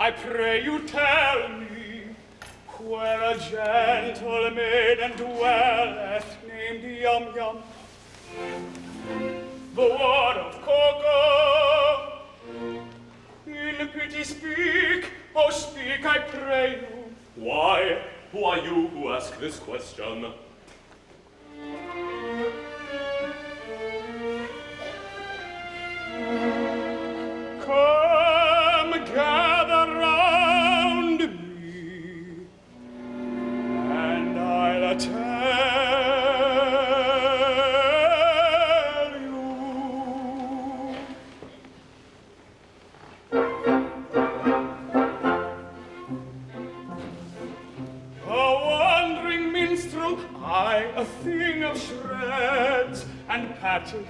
I pray you tell me, where a gentle maiden dwelleth named Yum Yum, the word of Coco. In pity speak, oh speak, I pray you. Why, who are you who ask this question? Come, gather round me, and I'll tell you. A wandering minstrel, a thing of shreds and patches,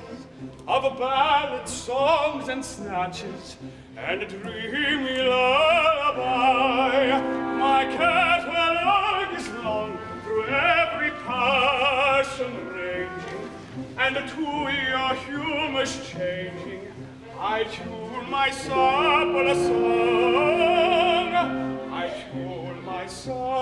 of ballads, songs, and snatches, and a dreamy lullaby. My catalog is long, through every passion ranging, and to your humours changing, I tune my song for a song. I tune my song.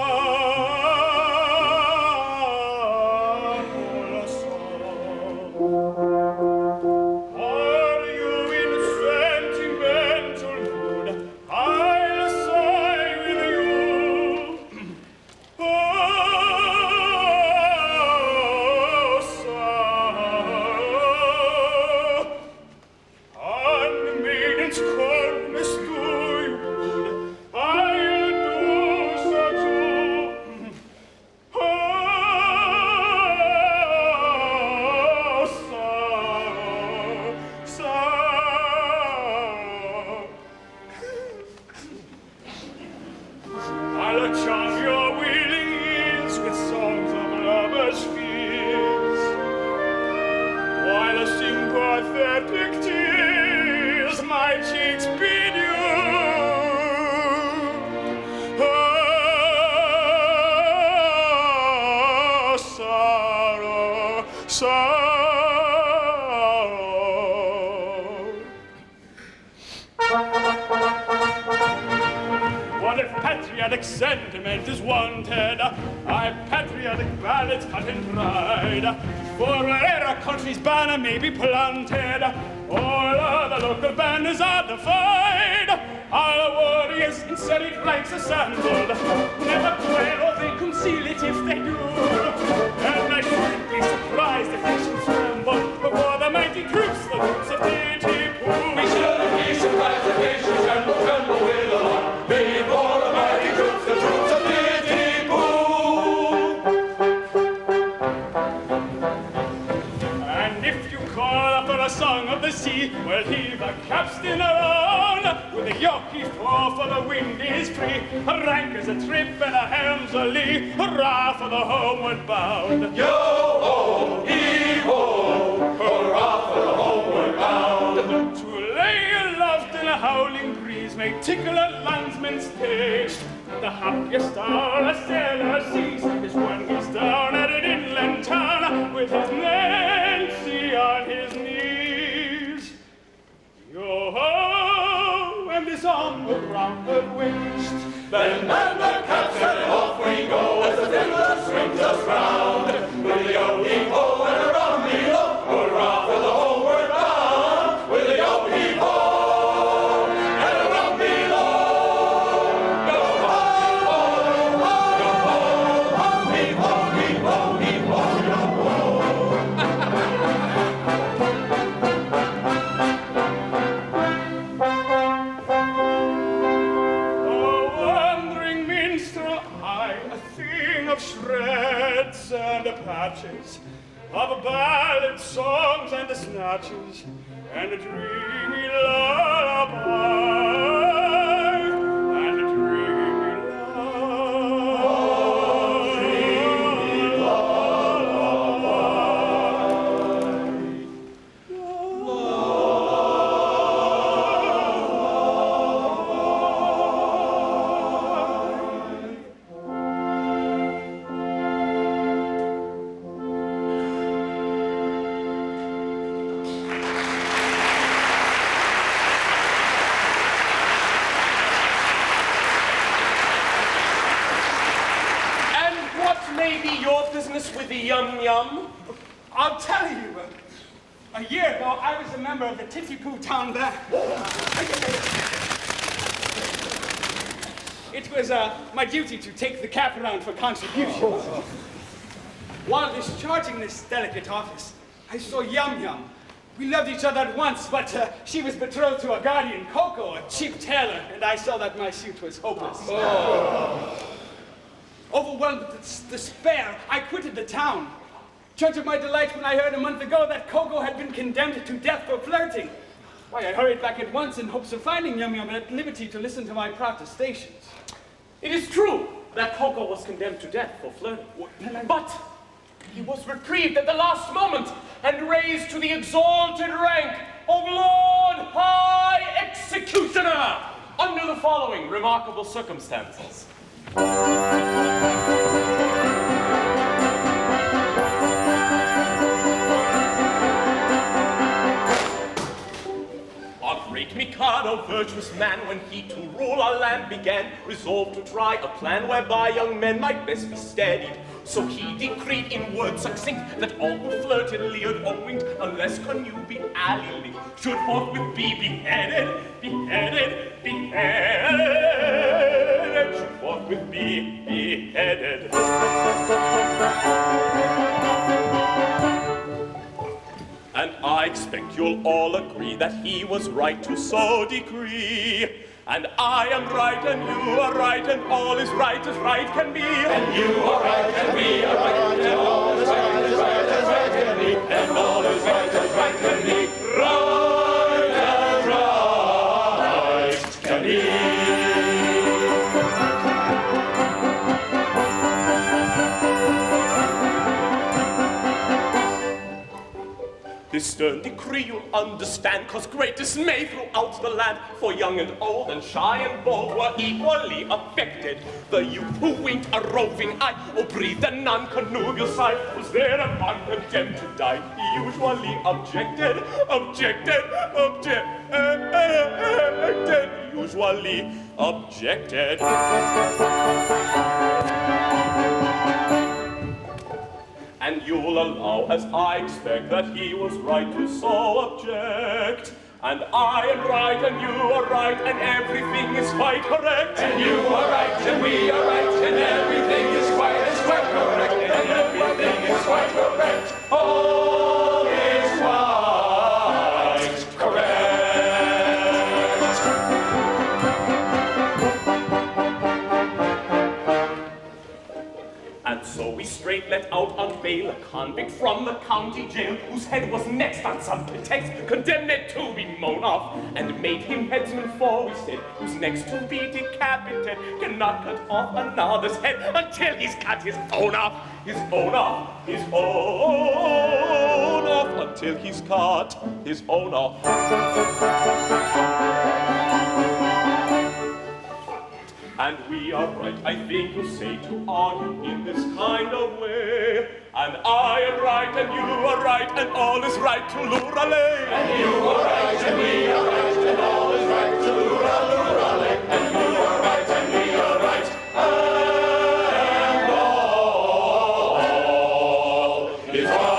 What if patriotic sentiment is wanted? I patriotic ballads cut in pride, for where'er a country's banner may be planted, all other local banners are defied. Our warriors in serried ranks assembled, never quail or they conceal it if they do, and I shouldn't be surprised if they should tremble before the mighty troops, the troops of Titi Poo. We shouldn't be surprised if they should tremble with alarm before the mighty troops, the troops of Titi Poo. And if you call for a song of the sea, we'll heave a capstan around, with a Yorkie fore for the wind is free, a rank as a trip and a helm's a lee, hurrah for the homeward bound. Yo-ho, heave-ho, hurrah for the homeward bound. To lay aloft in a howling breeze may tickle a landsman's taste. The happiest hour a sailor sees is when he's down at an inland town with his Nancy on his knees. Yo-ho, and his onward roundward whist. Then man the caps and off we go as the fiddler swings us round. With a yo-heave-ho and a rum-me-lo, hurrah for the homeward bound. With a yo-heave-ho and a rum-me-lo, yo-ho-ho, yo-ho-ho, heave-ho, heave-ho, heave-ho, yo-ho. Shreds and patches of ballads, songs, and snatches, and a dreamy lullaby. business with the yum-yum? I'll tell you. A year ago, I was a member of the Titipoo Town Band. It was my duty to take the cap around for contributions. While discharging this delicate office, I saw Yum Yum. We loved each other at once, but she was betrothed to a guardian, Coco, a cheap tailor, and I saw that my suit was hopeless. Overwhelmed with despair, I quitted the town. Judge of my delight when I heard a month ago that Coco had been condemned to death for flirting. Why, I hurried back at once in hopes of finding Yum Yum at liberty to listen to my protestations. It is true that Coco was condemned to death for flirting. But he was reprieved at the last moment and raised to the exalted rank of Lord High Executioner under the following remarkable circumstances. Great mikado, virtuous man, when he to rule our land began, resolved to try a plan whereby young men might best be steadied. So he decreed in words succinct that all who flirted, leered, or winked, unless connubially linked, should forthwith be beheaded, beheaded, beheaded, should forthwith be beheaded. And I expect you'll all agree that he was right to so decree. And I am right, and you are right, and all is right as right can be. And you are right, and we are right, and all is right as right as right can be. And all is right as right can be. Right as right can be. This stern decree you'll understand caused great dismay throughout the land, for young and old and shy and bold were equally affected. The youth who winked a roving eye or breathed a non-connubial sigh was thereupon condemned to die. He usually objected, usually objected. And you'll allow, as I expect, that he was right to so object. And I am right, and you are right, and everything is quite correct. And you are right, and we are right, and everything is quite correct. And everything is quite correct. All is quite correct. And so we straight let out on bail a convict from the county jail, whose head was next on some pretext condemned to be mown off, and made him headsman for, we said, who's next to be decapitated cannot cut off another's head until he's cut his own off, his own off, his own off, until he's cut his own off. And we are right, I think you say, to argue in this kind of way. And I am right, and you are right, and all is right to lurale. And you are right, and we are right, and all is right to lurale. And you are right, and we are right, and all is right.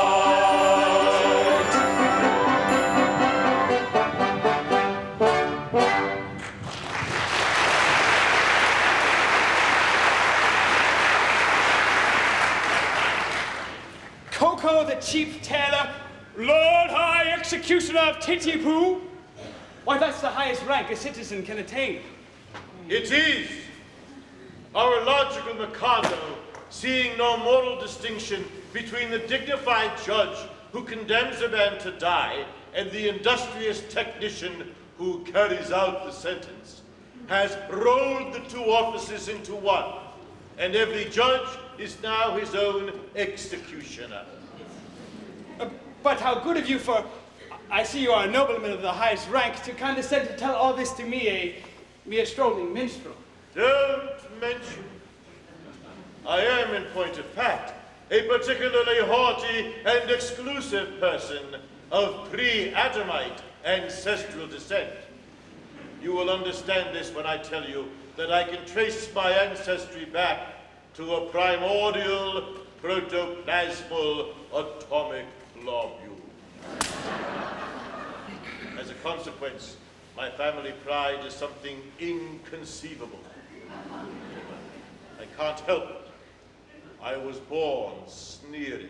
Coco, the cheap tailor, Lord High Executioner of Titipoo. Why, that's the highest rank a citizen can attain. It is. Our logical mikado, seeing no moral distinction between the dignified judge who condemns a man to die and the industrious technician who carries out the sentence, has rolled the two offices into one, and every judge is now his own executioner. But how good of you for, I see you are a nobleman of the highest rank, to condescend to tell all this to me, a mere strolling minstrel. Don't mention. I am, in point of fact, a particularly haughty and exclusive person of pre-Adamite ancestral descent. You will understand this when I tell you that I can trace my ancestry back to a primordial protoplasmal atomic globule. As a consequence, my family pride is something inconceivable. I can't help it. I was born sneering.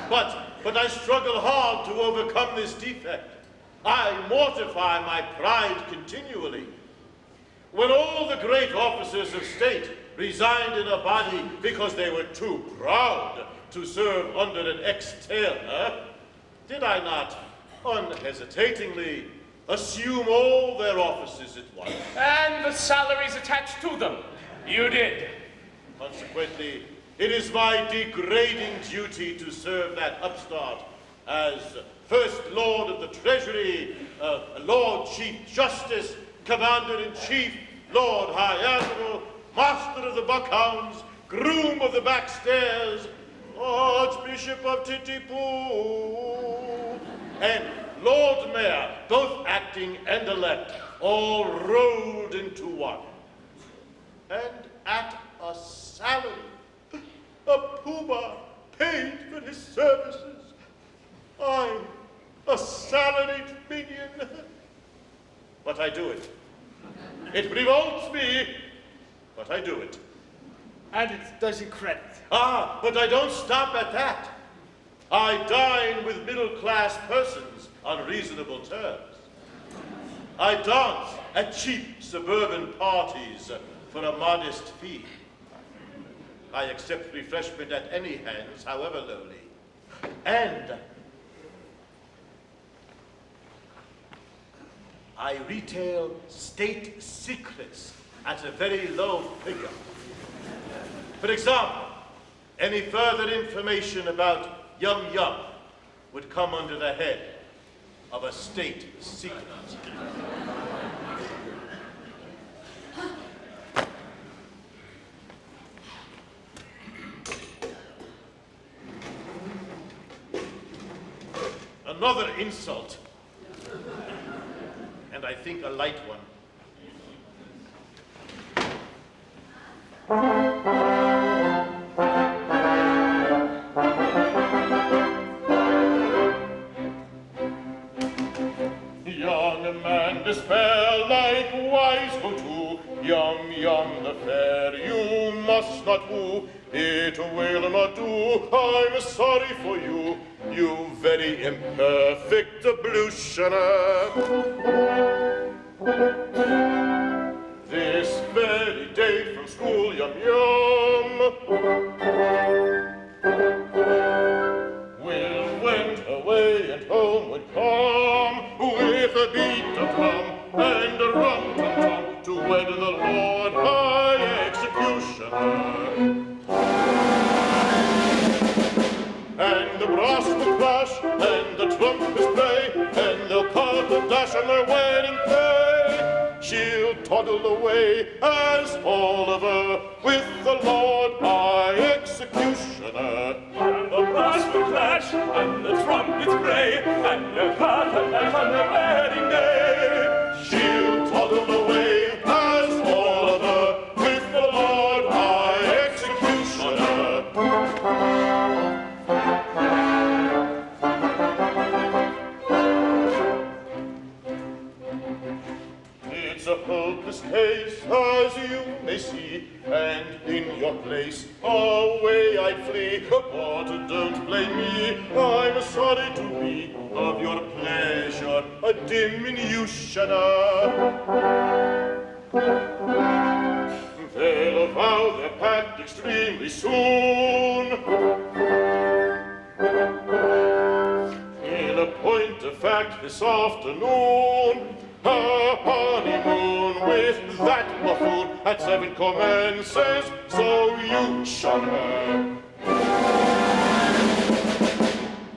But I struggle hard to overcome this defect. I mortify my pride continually. When all the great officers of state resigned in a body because they were too proud to serve under an ex-tailor, did I not unhesitatingly assume all their offices at once? And the salaries attached to them. You did. Consequently, it is my degrading duty to serve that upstart as First Lord of the Treasury, Lord Chief Justice, Commander-in-Chief, Lord High Admiral, Master of the Buckhounds, Groom of the Backstairs, Archbishop of Titipu, and Lord Mayor, both acting and elect, all rolled into one. And at a salary, a puma paid for his services. I, a salaried minion. But I do it. It revolts me, but I do it. And it does you credit. Ah, but I don't stop at that. I dine with middle-class persons on reasonable terms. I dance at cheap suburban parties for a modest fee. I accept refreshment at any hands, however lowly. And I retail state secrets at a very low figure. For example, any further information about Yum Yum would come under the head of a state secret. Another insult, and I think a light one. Young man, despair likewise go to. Yum Yum the fair you must not woo. It will not do, I'm sorry for you, you very imperfect ablutioner. This very day from school, Yum Yum went away and home would come with a beat of drum and a rum-tum-tum to wed the Lord High Executioner. And the brass will clash, and the trumpets play, and they'll cut and dash on their wedding day. She'll toddle away as Oliver with the Lord High Executioner. And the brass will clash, and the trumpets bray, and they'll cut and dash on their wedding day. She'll toddle away as Oliver with the Lord High Executioner. It's a hopeless case, as you may see, and in your place away I'd flee. But don't blame me, I'm sorry to be of your pleasure a diminutioner. They'll avow their pact extremely soon. In a point of fact this afternoon, a honeymoon with that buffoon at 7 commences, so you shun her.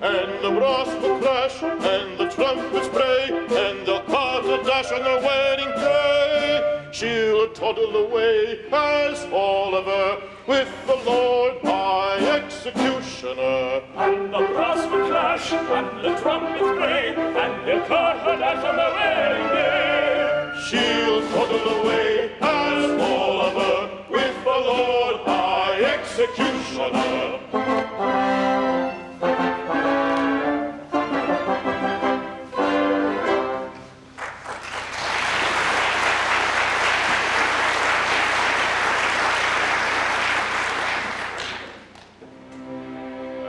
And the brass will crash, and the trumpets bray, and they'll cut a dash on their wedding day. She'll toddle away as Oliver with the Lord High Executioner. And the brass will clash, and the trumpets bray, and they'll cut her dash on their wedding day. She'll toddle away as Oliver with the Lord High Executioner.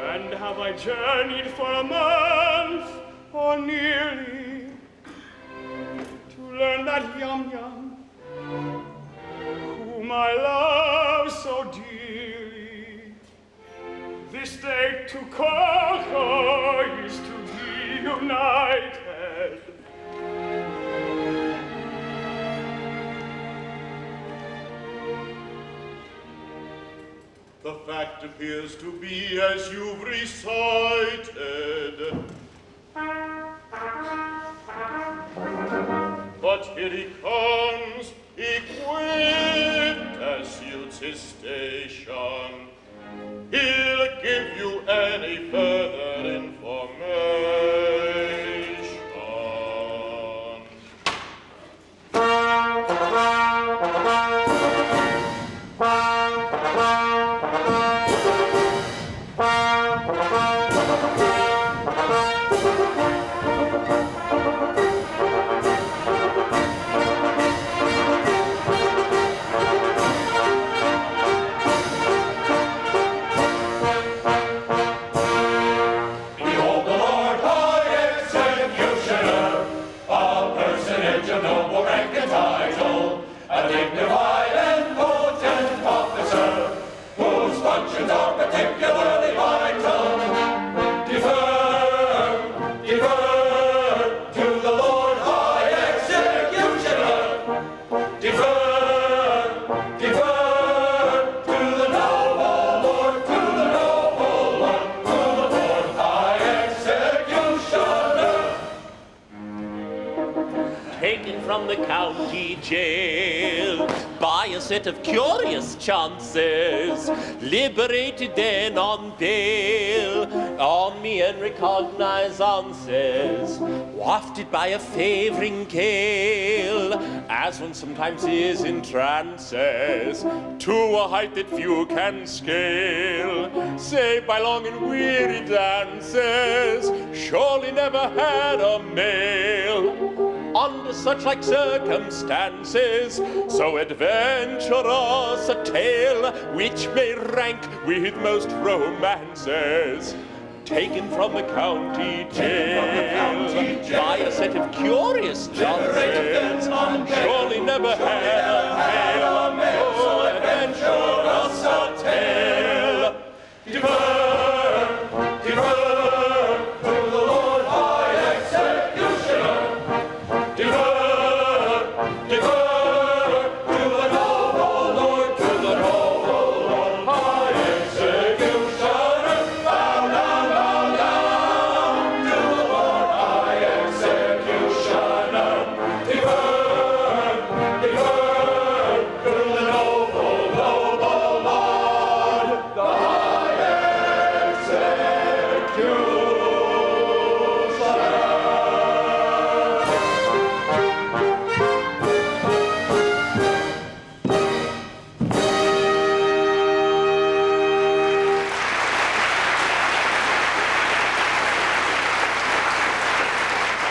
And have I journeyed for a month, or nearly, to learn that Yum-Yum, whom I love so dearly, this day to Coco is to be united. The fact appears to be as you've recited. But here he comes, equipped as suits his station. He'll give you any further information. Behold the Lord High Executioner, a personage of noble rank and title, a dignified and potent officer, whose functions are particularly vital. Defer to the Lord High Executioner. Defer to the noble Lord, to the noble Lord, to the Lord High Executioner. Taken from the county jail by a set of curious chances, liberated then on bail, on me and recognizances, wafted by a favoring gale, as one sometimes is in trances, to a height that few can scale, save by long and weary dances, surely never had a male. Under such like circumstances, so adventurous a tale, which may rank with most romances, taken from the county jail, by a set of curious chances, surely never had a male, so adventurous a tale. Defer to the Lord High Executioner. Defer to the noble Lord, to the noble Lord High Executioner. Bow down, to the Lord High Executioner. Defer to the noble Lord, the High Executioner.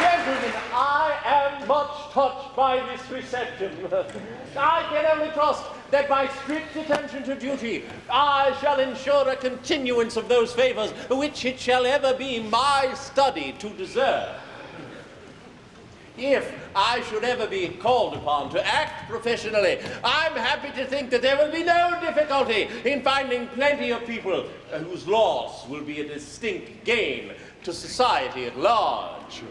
Gentlemen, I am much touched by this reception. I can only trust that by strict attention to duty, I shall ensure a continuance of those favors which it shall ever be my study to deserve. If I should ever be called upon to act professionally, I'm happy to think that there will be no difficulty in finding plenty of people whose loss will be a distinct gain to society at large.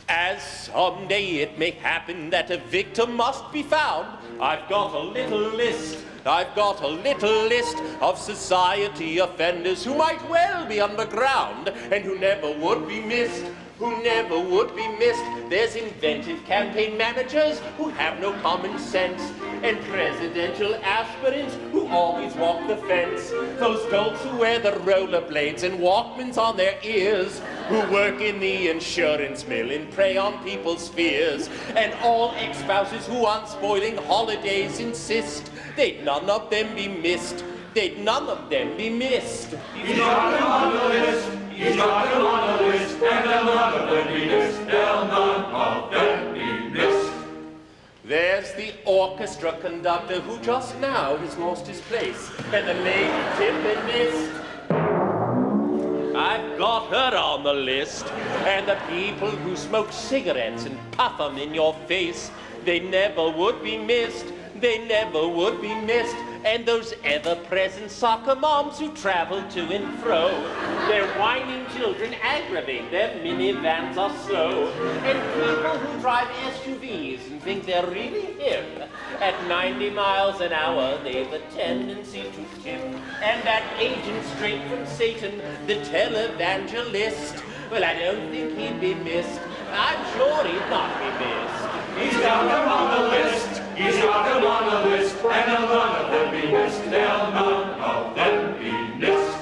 As someday it may happen that a victim must be found, I've got a little list of society offenders who might well be underground and who never would be missed. who never would be missed. There's inventive campaign managers who have no common sense, and presidential aspirants who always walk the fence. Those dolts who wear the rollerblades and Walkmans on their ears, who work in the insurance mill and prey on people's fears, and all ex-spouses who on spoiling holidays insist. They'd none of them be missed. They'd none of them be missed. He's got them on the list. He's got them on the list. And they'll none of them be missed. They'll none of them be missed. There's the orchestra conductor who just now has lost his place, and the lady Tip and missed. I've got her on the list, and the people who smoke cigarettes and puff them in your face, they never would be missed. They never would be missed. And those ever-present soccer moms who travel to and fro, their whining children aggravate, their minivans are slow. And people who drive SUVs and think they're really hip, at 90 miles an hour they've a tendency to tip. And that agent straight from Satan, the televangelist, well, I don't think he'd be missed. I'm sure he'd not be missed. He's got them on the list. He's got them on the list. And they'll none of them be missed. They'll none of them be missed.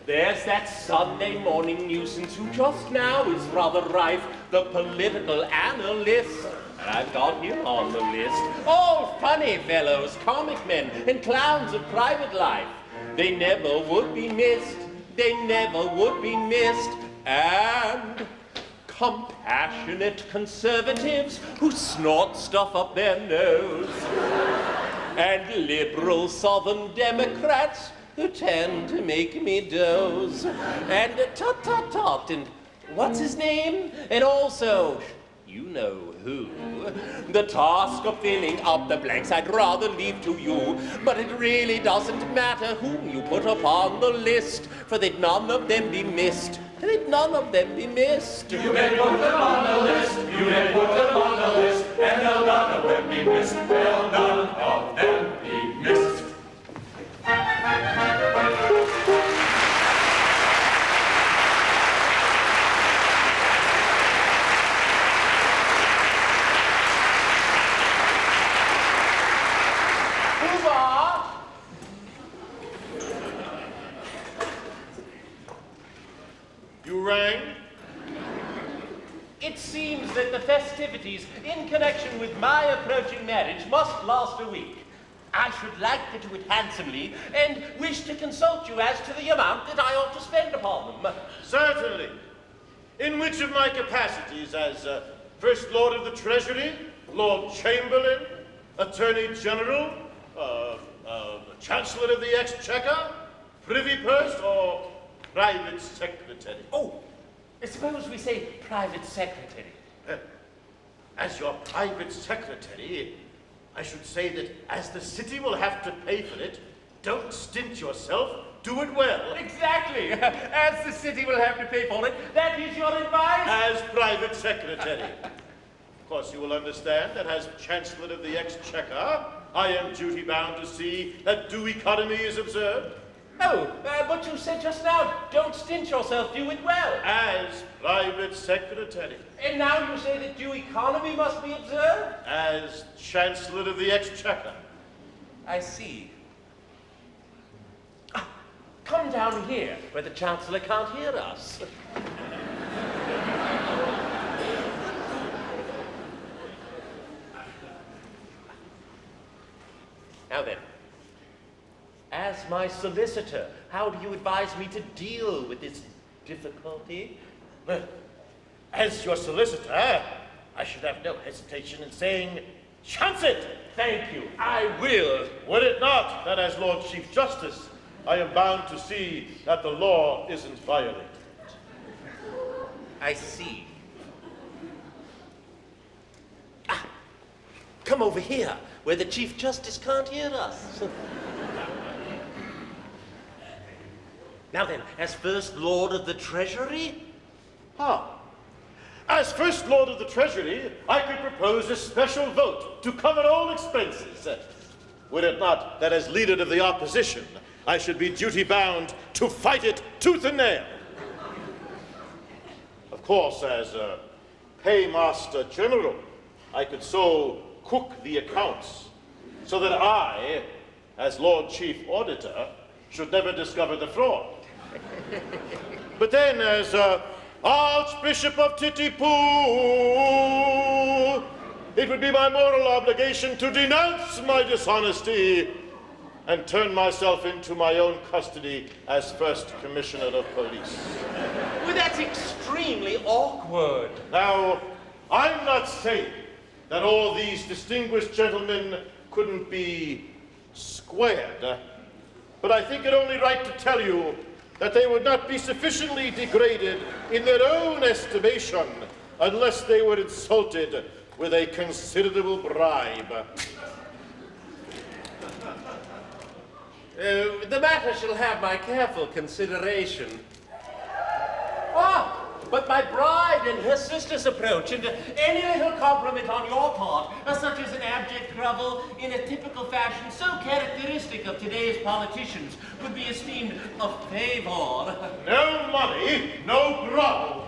There's that Sunday morning nuisance who just now is rather rife, the political analyst. And I've got him on the list. All funny fellows, comic men, and clowns of private life. They never would be missed. They never would be missed. And compassionate conservatives who snort stuff up their nose, and liberal Southern Democrats who tend to make me doze, and tut-tut-tut, and what's his name? And also, you know who. The task of filling up the blanks I'd rather leave to you, but it really doesn't matter whom you put upon the list, for they'd none of them be missed. They'd none of them be missed. You may put them on the list. You may put them on the list. And they'll none of them be missed. They'll none of them be missed. You rang? It seems that the festivities in connection with my approaching marriage must last a week. I should like to do it handsomely and wish to consult you as to the amount that I ought to spend upon them. Certainly. In which of my capacities as First Lord of the Treasury, Lord Chamberlain, Attorney General, Chancellor of the Exchequer, Privy Purse, or Private Secretary? Oh, suppose we say private secretary. As your private secretary, I should say that as the city will have to pay for it, don't stint yourself, do it well. Exactly. As the city will have to pay for it, that is your advice? As private secretary. Of course, you will understand that as Chancellor of the Exchequer, I am duty-bound to see that due economy is observed. Oh, but you said just now, don't stint yourself, do it well. As private secretary. And now you say that due economy must be observed? As Chancellor of the Exchequer. I see. Come down here, where the Chancellor can't hear us. Now then, as my solicitor, how do you advise me to deal with this difficulty? Well, as your solicitor, I should have no hesitation in saying, chance it! Thank you, I will. Were it not that as Lord Chief Justice, I am bound to see that the law isn't violated. I see. Come over here, where the Chief Justice can't hear us. Now then, as First Lord of the Treasury? As First Lord of the Treasury, I could propose a special vote to cover all expenses. Were it not that as leader of the opposition, I should be duty-bound to fight it tooth and nail. Of course, as Paymaster General, I could so cook the accounts so that I, as Lord Chief Auditor, should never discover the fraud. But then, as Archbishop of Titipu, it would be my moral obligation to denounce my dishonesty and turn myself into my own custody as First Commissioner of Police. Well, that's extremely awkward. Now, I'm not saying that all these distinguished gentlemen couldn't be squared, but I think it only right to tell you that they would not be sufficiently degraded in their own estimation unless they were insulted with a considerable bribe. The matter shall have my careful consideration. Ah, but my bride and her sisters approach, and any little compliment on your part, such as an abject grovel in a typical fashion so characteristic of today's politicians, would be esteemed a favor. No money, no grovel.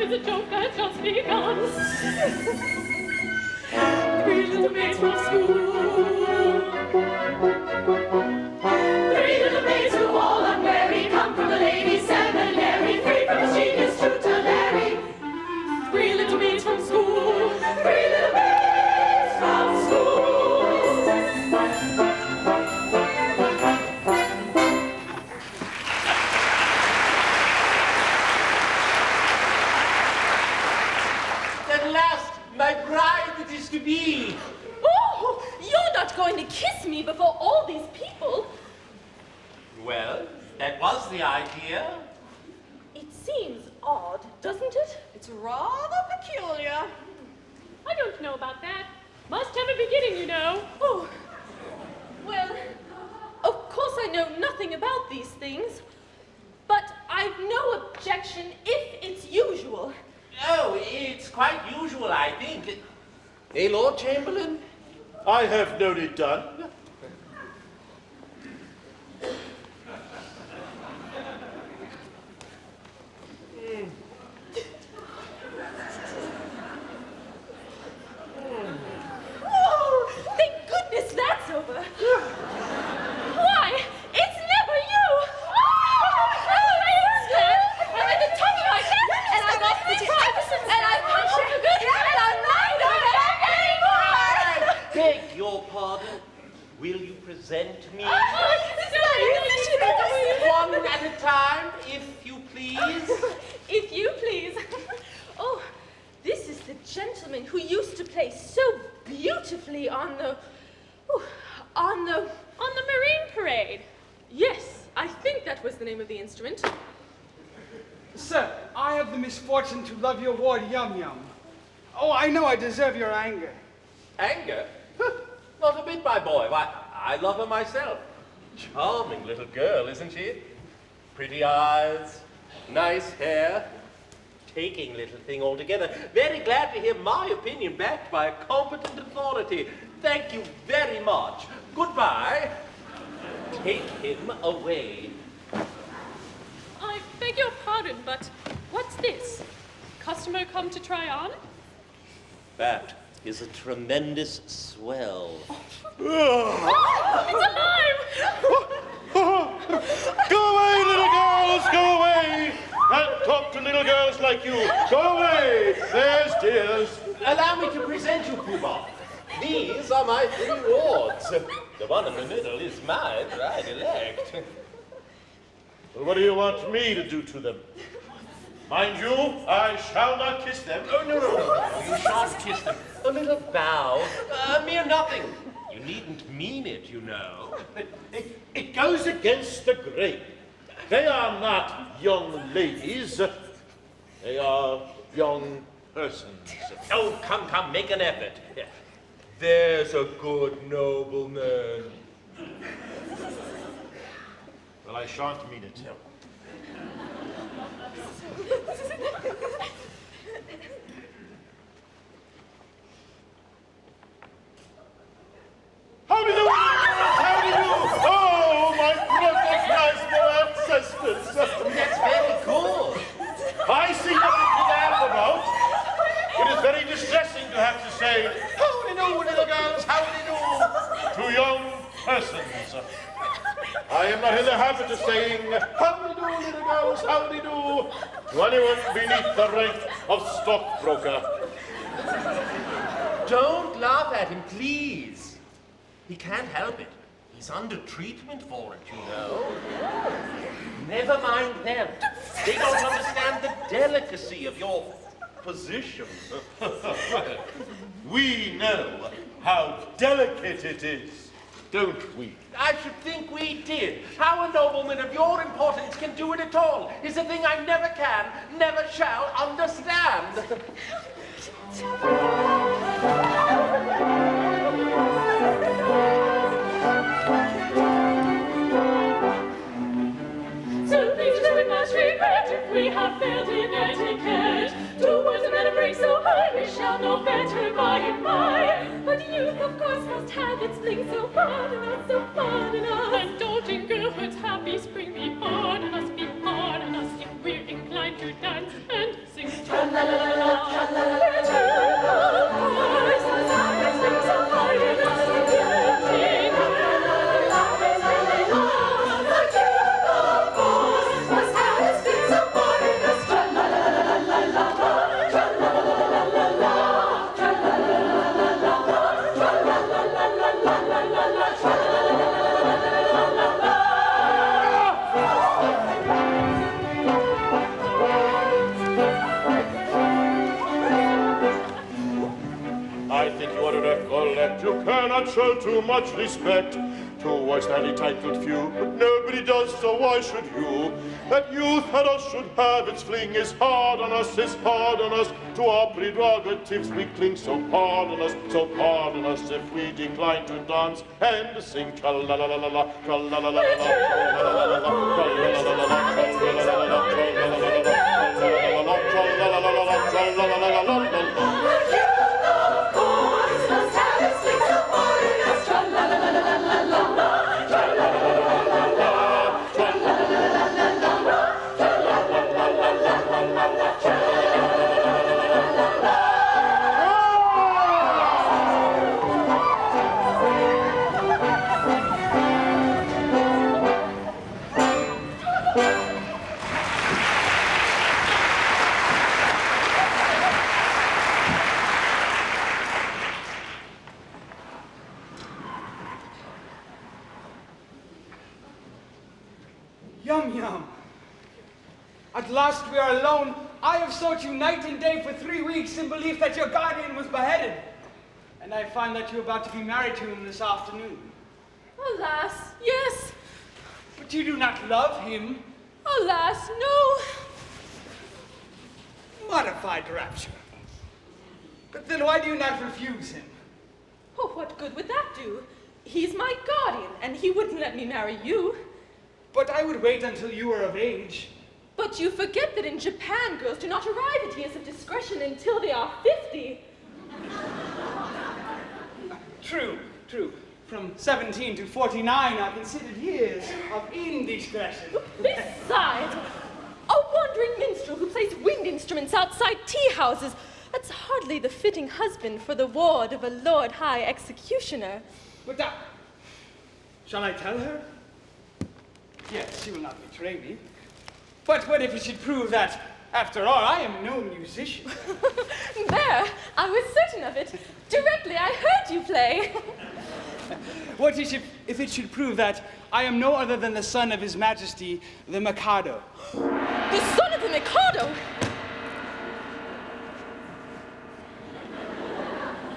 is a joke that just begun. Three little maids from school. Three little maids who all unwary come from the ladies' seminary, free from mischievous tutelary. Three little maids from school. Three little maids from school. At last, my bride that is to be. Oh, you're not going to kiss me before all these people. Well, that was the idea. It seems odd, doesn't it? It's rather peculiar. I don't know about that. Must have a beginning, you know. Oh, well, of course I know nothing about these things, but I've no objection if it's usual. Oh, it's quite usual, I think. Eh, Lord Chamberlain? I have known it done. Oh, thank goodness that's over. Why, it's never you. Oh, I understand. I'm at the top of my head, and I'm off the top, and I'm out for good, and I'm not doing it anymore. Beg your pardon. Will you present me? One at a time, if you please. If you please. Oh, this is the gentleman who used to play so beautifully on the Marine Parade. Yes, I think that was the name of the instrument. Sir, I have the misfortune to love your ward, Yum Yum. Oh, I know I deserve your anger. Anger? Not a bit, my boy. Why, I love her myself. Charming little girl, isn't she? Pretty eyes, nice hair. Taking little thing altogether. Very glad to hear my opinion backed by a competent authority. Thank you very much. Goodbye. Take him away. I beg your pardon, but what's this? Customer come to try on? That is a tremendous swell. Oh, it's alive! Go away, little girls, go away! Can't talk to little girls like you. Go away! There's dears. Allow me to present you, Poobah. These are my three wards. The one in the middle is my bride elect. Well, what do you want me to do to them? Mind you, I shall not kiss them. Oh, no. You shan't kiss them. A little bow. A mere nothing. You needn't mean it, you know. It goes against the grain. They are not young ladies. They are young persons. Oh, come, make an effort. There's a good nobleman. Well, I shan't mean it. How do you do? How do you do? Oh, my goodness, my ancestors. That's very good. I see nothing to laugh about. It is very distressing to have to say, how do you do, little girls, how do you do, to young persons. I am not in the habit of saying, how do you do, little girls, how do you do, to anyone beneath the rank of stockbroker. Don't laugh at him, please. He can't help it. He's under treatment for it, you know. Never mind them. They don't understand the delicacy of your position. We know how delicate it is, don't we? I should think we did. How a nobleman of your importance can do it at all is a thing I never can, never shall understand. So please we must regret if we have failed in etiquette. Towards a man of rank so high, we shall know better by and by. But youth, of course, must have its fling so pardon us, so pardon us. And don't in girlhood's happy spring be pardon us if we're inclined to dance and sing. recollect, you cannot show too much respect towards that entitled few, but nobody does, so why should you? That youth at us should have its fling is hard on us, to our prerogatives we cling, so pardon us if we decline to dance and sing tra-la-la-la-la-la, tra-la-la-la-la-la, tra-la-la-la-la-la, tra-la-la-la-la-la, Yum, yum. At last we are alone. I have sought you night and day for 3 weeks in belief that your guardian was beheaded. And I find that you're about to be married to him this afternoon. Alas, yes. But you do not love him. Alas, no. Modified rapture. But then why do you not refuse him? Oh, what good would that do? He's my guardian, and he wouldn't let me marry you. But I would wait until you were of age. But you forget that in Japan, girls do not arrive at years of discretion until they are 50. True, true. From 17 to 49 are considered years of indiscretion. Besides, a wandering minstrel who plays wind instruments outside tea houses, that's hardly the fitting husband for the ward of a Lord High Executioner. But shall I tell her? Yes, she will not betray me. But what if it should prove that, after all, I am no musician? There, I was certain of it. Directly I heard you play. What if it should prove that I am no other than the son of His Majesty, the Mikado? The son of the Mikado?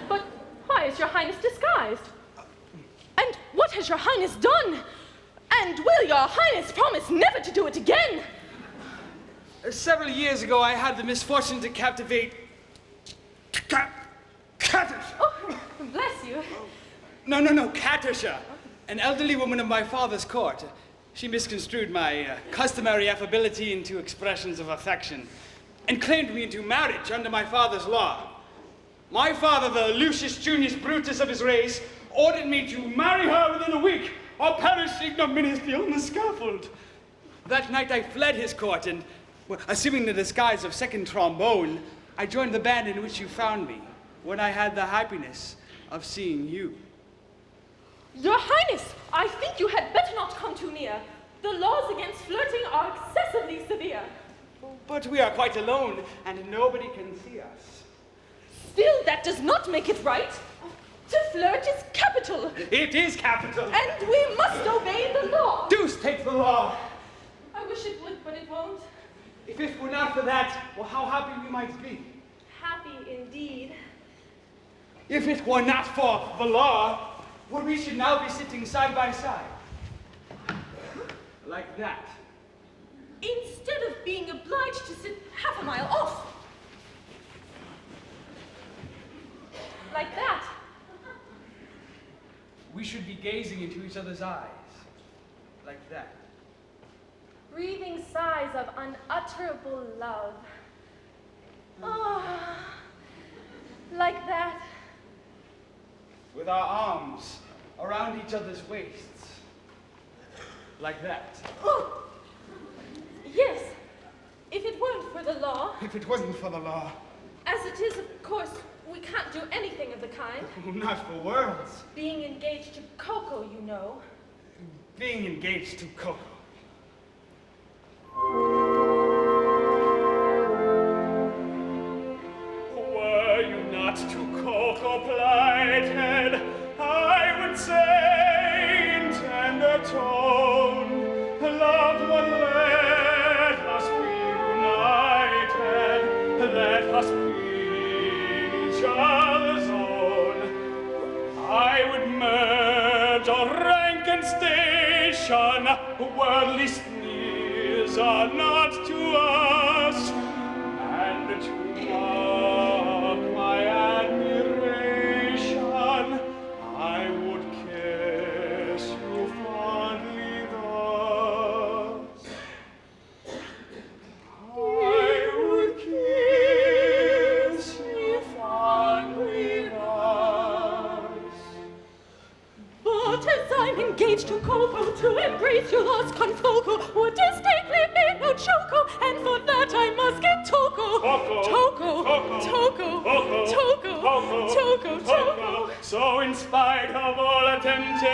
But why is your Highness disguised? And what has your Highness done? And will your Highness promise never to do it again? Several years ago, I had the misfortune to captivate Katusha. Oh, bless you. No, Katusha, an elderly woman of my father's court. She misconstrued my customary affability into expressions of affection and claimed me into marriage under my father's law. My father, the Lucius Junius Brutus of his race, ordered me to marry her within a week or perish ignominiously on the scaffold. That night I fled his court and, assuming the disguise of second trombone, I joined the band in which you found me when I had the happiness of seeing you. Your Highness, I think you had better not come too near. The laws against flirting are excessively severe. But we are quite alone, and nobody can see us. Still, that does not make it right. To flirt is capital. It is capital. And we must obey the law. Deuce take the law. I wish it would, but it won't. If it were not for that, well, how happy we might be. Happy indeed. If it were not for the law, well, we should now be sitting side by side. Like that. Instead of being obliged to sit half a mile off. Like that. We should be gazing into each other's eyes. Like that. Breathing sighs of unutterable love. Oh, like that. With our arms around each other's waists. Like that. Oh, yes, if it weren't for the law. If it wasn't for the law. As it is, of course, we can't do anything of the kind. Not for worlds. Being engaged to Coco, you know. Being engaged to Coco. Were you not to Coco plighted, I would say in tender tone, loved one, let us be united, let us be each other's own. and station, worldly sneers are not to us, and to mark my admiration, I would kiss you fondly thus. I would kiss you fondly thus. But as I'm engaged to Coco, to embrace your lost confolco, would distinctly be no choco, and for that I must get Toco. Toco, Toco, Toco, Toco, Toco. So in spite of all temptation,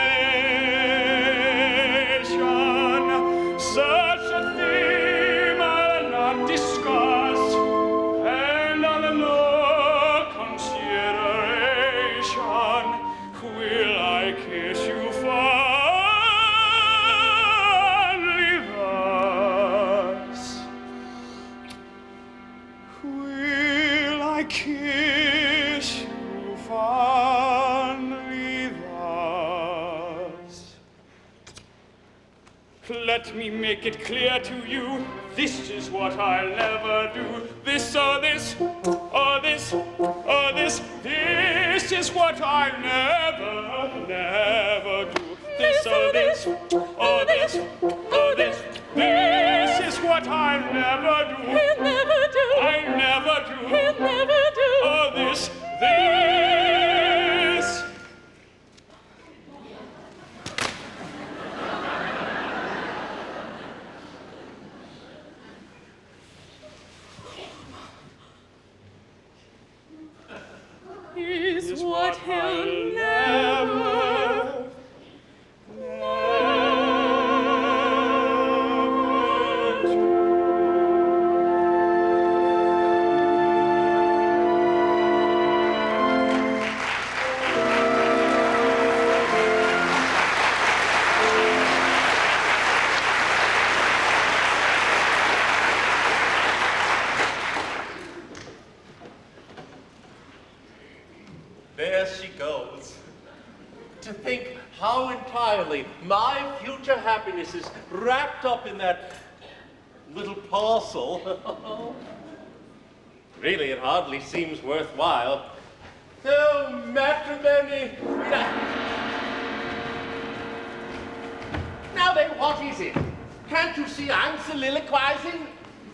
such a theme I'll not discuss, and on no consideration will I kiss you fondly thus. Will I kiss you fondly thus? Let me make it clear to you, this is what I'll never do. This or this, or this, or this. This is what I'll never, never do. This or this, or this, or this. This is what I'll never do. He'll never do. I'll never do. He'll never do. Or this, this. Is what he'll never, never do. There she goes. To think how entirely my future happiness is wrapped up in that little parcel. Really, it hardly seems worthwhile. Oh, matrimony. Now then, what is it? Can't you see I'm soliloquizing?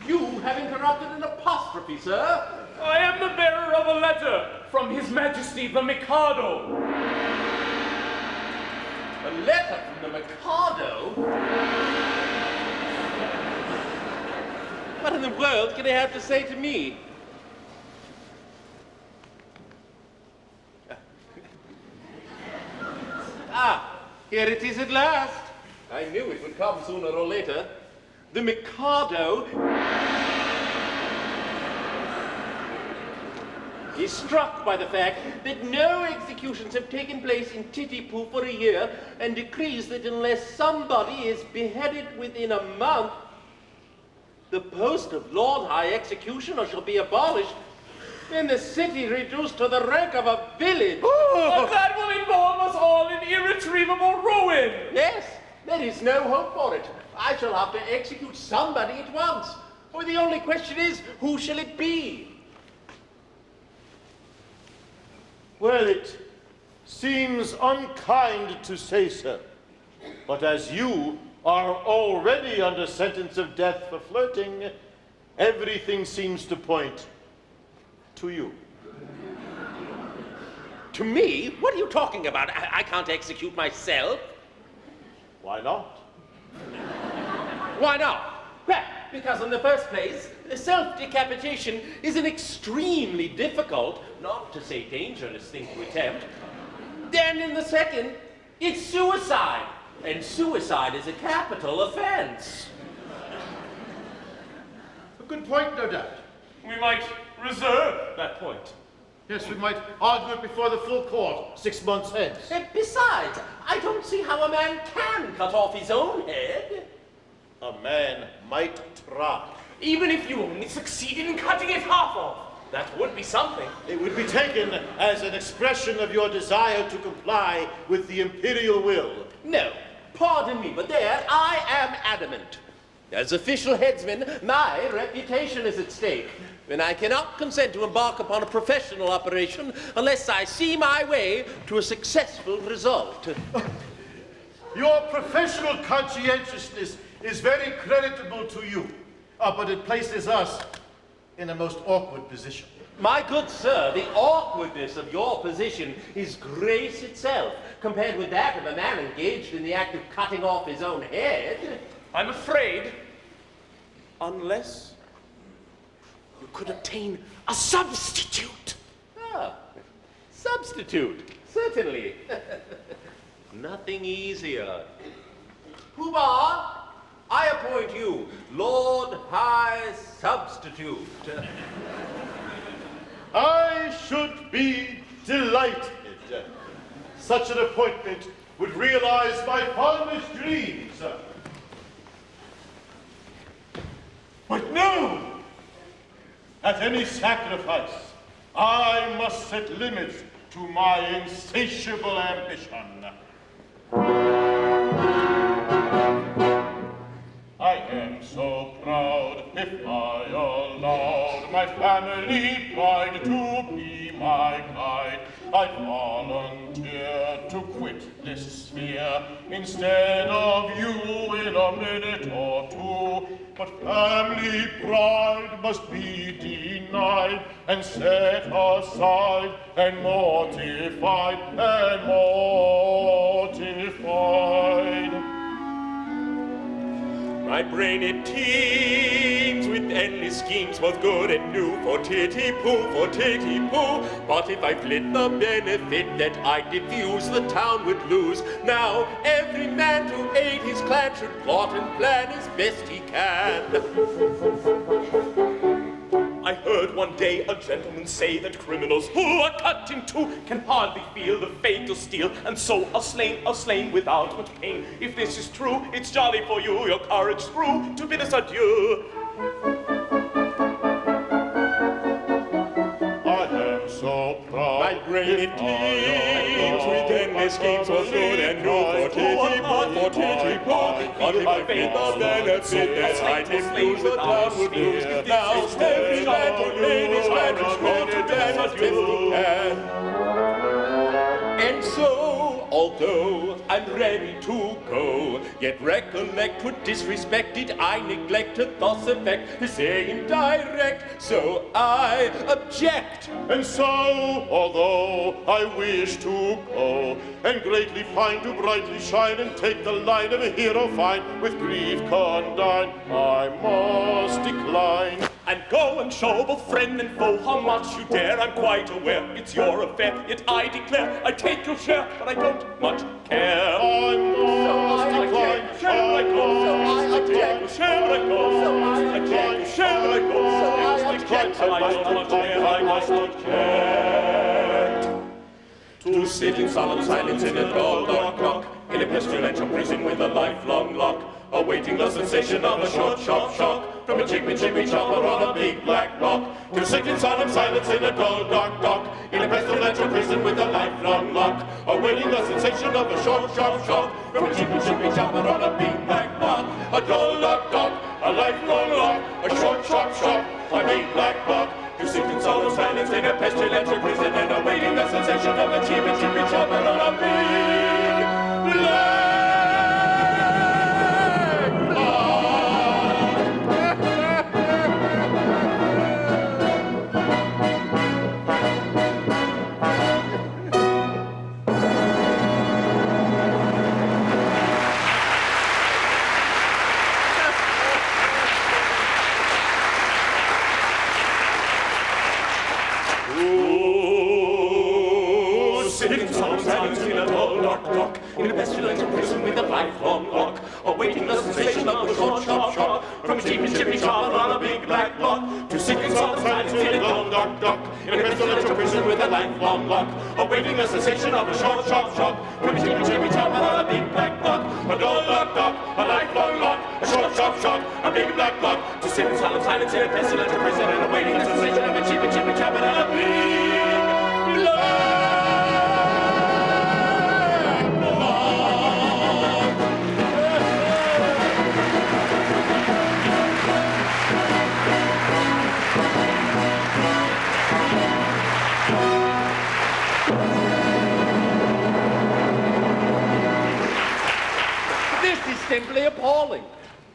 You have interrupted an apostrophe, sir. I am the bearer of a letter from His Majesty the Mikado. A letter from the Mikado? What in the world can he have to say to me? Ah, here it is at last. I knew it would come sooner or later. The Mikado is struck by the fact that no executions have taken place in Titipu for a year, and decrees that unless somebody is beheaded within a month, the post of Lord High Executioner shall be abolished, and the city reduced to the rank of a village. But that will involve us all in irretrievable ruin. Yes, there is no hope for it. I shall have to execute somebody at once. For the only question is, who shall it be? Well, it seems unkind to say so, but as you are already under sentence of death for flirting, everything seems to point to you. To me? What are you talking about? I can't execute myself. Why not? Why not? Well, because in the first place, self-decapitation is an extremely difficult, not to say dangerous thing to attempt. Then in the second, it's suicide. And suicide is a capital offense. A good point, no doubt. We might reserve that point. Yes, we might argue it before the full court 6 months hence. Besides, I don't see how a man can cut off his own head. A man might try. Even if you only succeeded in cutting it half off, that would be something. It would be taken as an expression of your desire to comply with the imperial will. No, Pardon me, but there I am adamant. As official headsman, my reputation is at stake, and I cannot consent to embark upon a professional operation unless I see my way to a successful result. Your professional conscientiousness is very creditable to you, but it places us in a most awkward position. My good sir, the awkwardness of your position is grace itself, compared with that of a man engaged in the act of cutting off his own head. I'm afraid, unless you could obtain a substitute. Ah, substitute, certainly. Nothing easier. Poobah, I appoint you Lord High Substitute. I should be delighted. Such an appointment would realize my fondest dreams. But no! At any sacrifice, I must set limits to my insatiable ambition. I am so proud if I allowed my family pride to be my guide. I'd volunteer to quit this sphere instead of you in a minute or two. But family pride must be denied and set aside and mortified and mortified. My brain it teems with endless schemes, both good and new, for titty-poo, for titty-poo. But if I flit the benefit that I diffuse, the town would lose. Now every man to aid his clan should plot and plan as best he can. I heard one day a gentleman say that criminals who are cut in two can hardly feel the fatal steel, and so are slain without much pain. If this is true, it's jolly for you, your courage through, to bid us adieu. I am so proud. My brain it teems with endless schemes, both good and new, for titty-poo, for titty-poo. But if I flit the benefit that I diffuse, the town would lose. Now every man to aid his clan should plot and plan as best he can. And so, although I'm ready to go, yet recollect, put disrespected, I neglected, thus affect the saying direct, so I object. And so, although I wish to go, and greatly pine to brightly shine, and take the line of a hero fine, with grief condign, I must decline. And go and show both friend and foe how much you dare. I'm quite aware it's your affair, yet I declare I take your share, but I don't much care. I must decline. Share I go, I object. Share I go, I object. Share I go, I object. I don't much care, I must object. To sit in solemn silence in a dull dark nook, in a pestilential prison with a lifelong lock, awaiting the sensation of a short, sharp shock from a chippy chopper on a big black rock. To sit in solemn silence in a dull dark dock, in a pestilential prison with a lifelong lock, awaiting the sensation of a short, sharp shock from a chippy chopper on a big black rock. A dull dark dock, a lifelong lock, a short, sharp shock, a big black rock. To sit in solemn silence in a pestilential prison and awaiting the sensation of a chippy chopper on a big black in a pestilential prison with a lifelong lock, awaiting the sensation of a short, sharp shock from a chippy chopper on a big black block. To sit in solemn silence in a dull dark dock, in a pestilential prison with a lifelong lock, awaiting the sensation of a short, sharp shock from a chippy chopper on a big black block. A dull dark dock, a lifelong lock, a short, sharp shock, a big black block. To sit in solemn silence in a pestilential prison and awaiting the sensation of a chippy chopper on a big black block. simply appalling.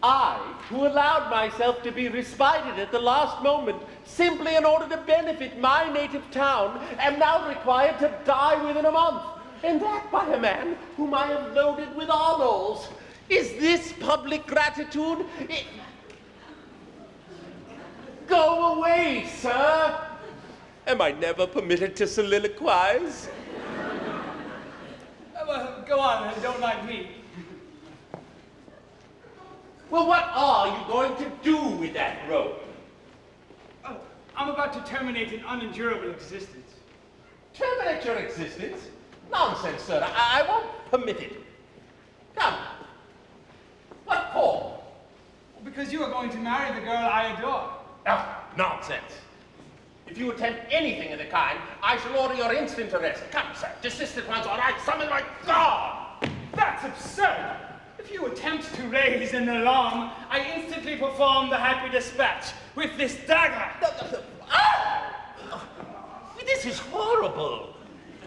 I, who allowed myself to be respited at the last moment, simply in order to benefit my native town, am now required to die within a month. And that by a man whom I have loaded with honors. Is this public gratitude? Go away, sir. Am I never permitted to soliloquize? Well, go on, and don't like me. Well, what are you going to do with that rope? Oh, I'm about to terminate an unendurable existence. Terminate your existence? Nonsense, sir. I won't permit it. Come. What for? Because you are going to marry the girl I adore. Oh, nonsense. If you attempt anything of the kind, I shall order your instant arrest. Come, sir. Desist at once, or I summon my guard. That's absurd. If you attempt to raise an alarm, I instantly perform the happy dispatch with this dagger. This is horrible.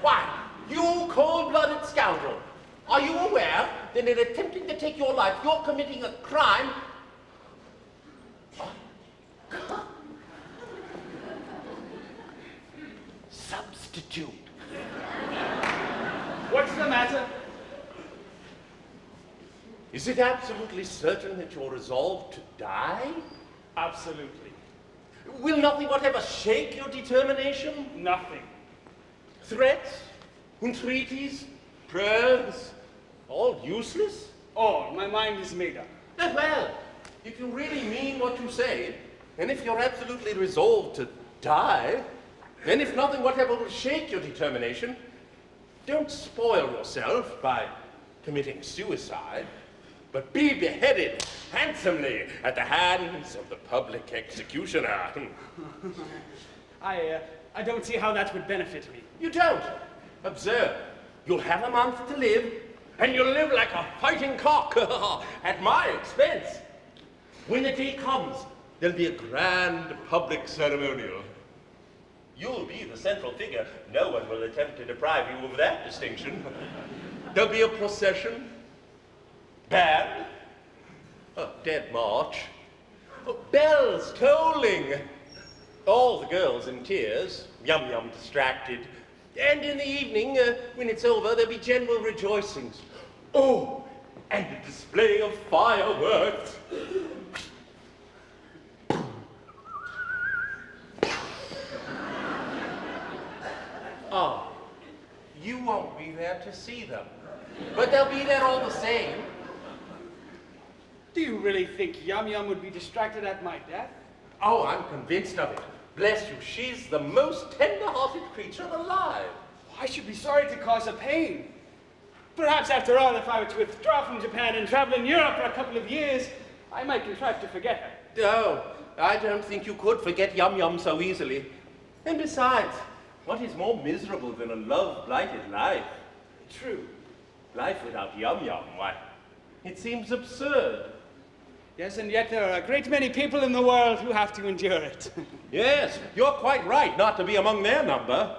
Why, you cold-blooded scoundrel, are you aware that in attempting to take your life, you're committing a crime? Substitute. What's the matter? Is it absolutely certain that you're resolved to die? Absolutely. Will nothing whatever shake your determination? Nothing. Threats, entreaties, prayers, all useless? All. My mind is made up. Well, if you really mean what you say, and if you're absolutely resolved to die, then if nothing whatever will shake your determination, don't spoil yourself by committing suicide, but be beheaded handsomely at the hands of the public executioner. I don't see how that would benefit me. You don't? Observe, you'll have a month to live, and you'll live like a fighting cock at my expense. When the day comes, there'll be a grand public ceremonial. You'll be the central figure. No one will attempt to deprive you of that distinction. There'll be a procession, band, a dead march, bells tolling, all the girls in tears, Yum-Yum distracted, and in the evening, when it's over, there'll be general rejoicings. Oh, and a display of fireworks. Oh, you won't be there to see them, but they'll be there all the same. Do you really think Yum-Yum would be distracted at my death? Oh, I'm convinced of it. Bless you, she's the most tender-hearted creature alive. I should be sorry to cause her pain. Perhaps, after all, if I were to withdraw from Japan and travel in Europe for a couple of years, I might contrive to forget her. No, I don't think you could forget Yum-Yum so easily. And besides, what is more miserable than a love-blighted life? True. Life without Yum-Yum, why, it seems absurd. Yes, and yet there are a great many people in the world who have to endure it. Yes, you're quite right not to be among their number.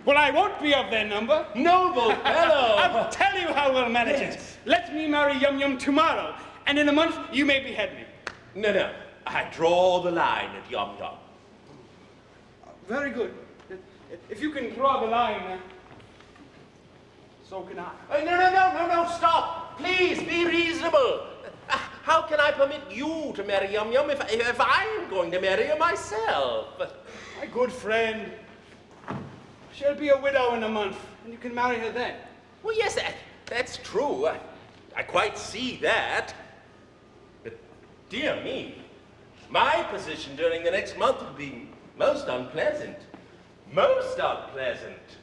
Well, I won't be of their number. Noble fellow! I'll tell you how we'll manage it. Let me marry Yum-Yum tomorrow, and in a month you may behead me. No, I draw the line at Yum-Yum. Very good. If you can draw the line, so can I. No, stop! Please, be reasonable. How can I permit you to marry Yum-Yum if I'm going to marry her myself? My good friend, she'll be a widow in a month, and you can marry her then. Well, yes, that's true. I quite see that. But, dear me, my position during the next month will be most unpleasant. Most unpleasant.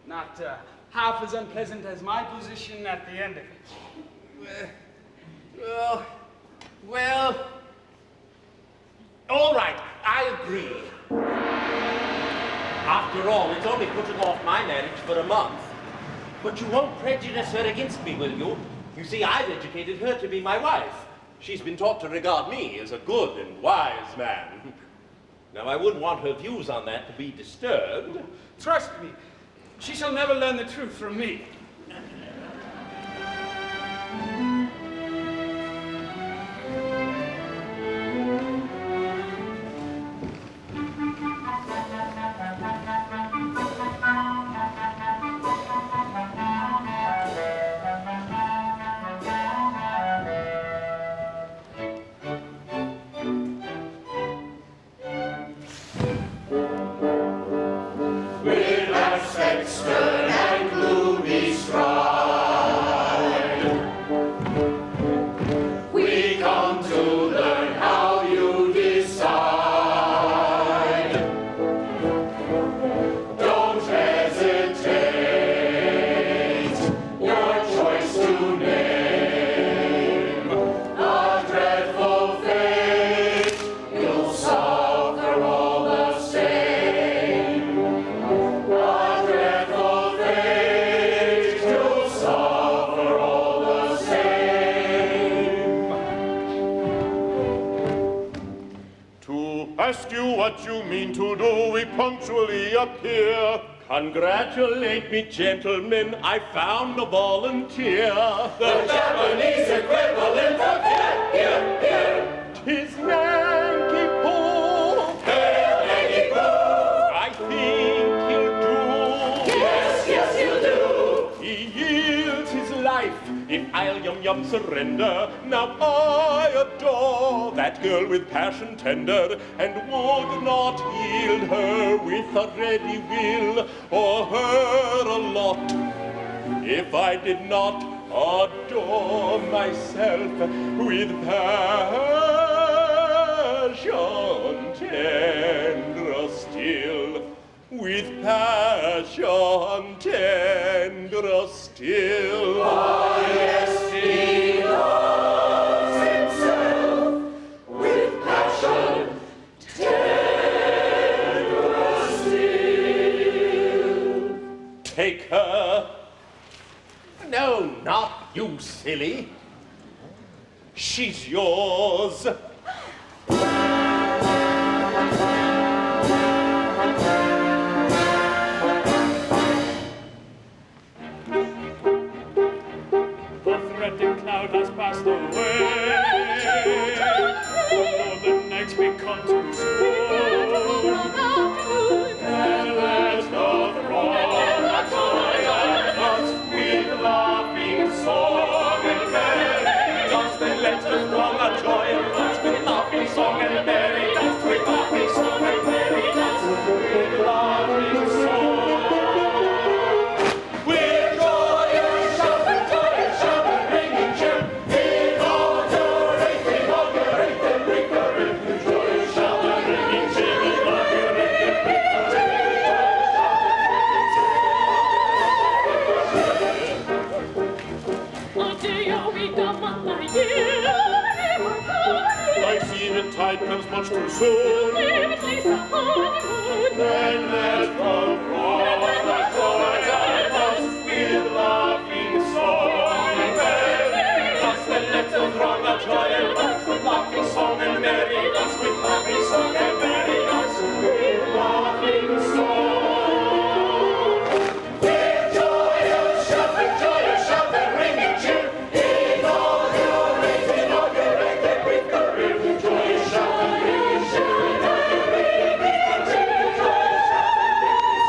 Not half as unpleasant as my position at the end of it. Well, all right, I agree. After all, it's only putting off my marriage for a month. But you won't prejudice her against me, will you? You see, I've educated her to be my wife. She's been taught to regard me as a good and wise man. Now, I wouldn't want her views on that to be disturbed. Trust me, she shall never learn the truth from me. set stern and gloomy stride. We come to learn how you decide. Don't hesitate, your choice to name. A dreadful fate you'll suffer all the same. A dreadful fate you'll suffer all the same. To ask you what you mean to do, we punctually appear. Congratulate me, gentlemen, I found a volunteer. The Japanese equivalent of here. 'Tis Nanki-Poo. Hail, Nanki-Poo. I think he'll do. Yes, you'll do. He yields his life if I'll yum surrender. Now I adore that girl with passion tender, and would not yield her with a ready will, or her a lot, if I did not adore myself with passion tender still. With passion tender still. Ah, yes, he loves himself with passion tender still. Take her. No, not you, silly. She's yours. The threatening cloud has passed away. Although the nights become too soon. Then let the throng join us with laughing song and merry dance. Then let the throng join us with laughing song and merry dance. With laughing song and merry dance. With laughing song. I see the tide comes much too soon. Then let the throng join us with laughing song and merry dance. Then let the throng join us with laughing song and merry dance. With laughing song and merry dance. With laughing song. With joyous shout and ringing cheer. Inaugurate the great career. Joyous shout and ringing cheer. Inaugurate the great career. Joyous shout and ringing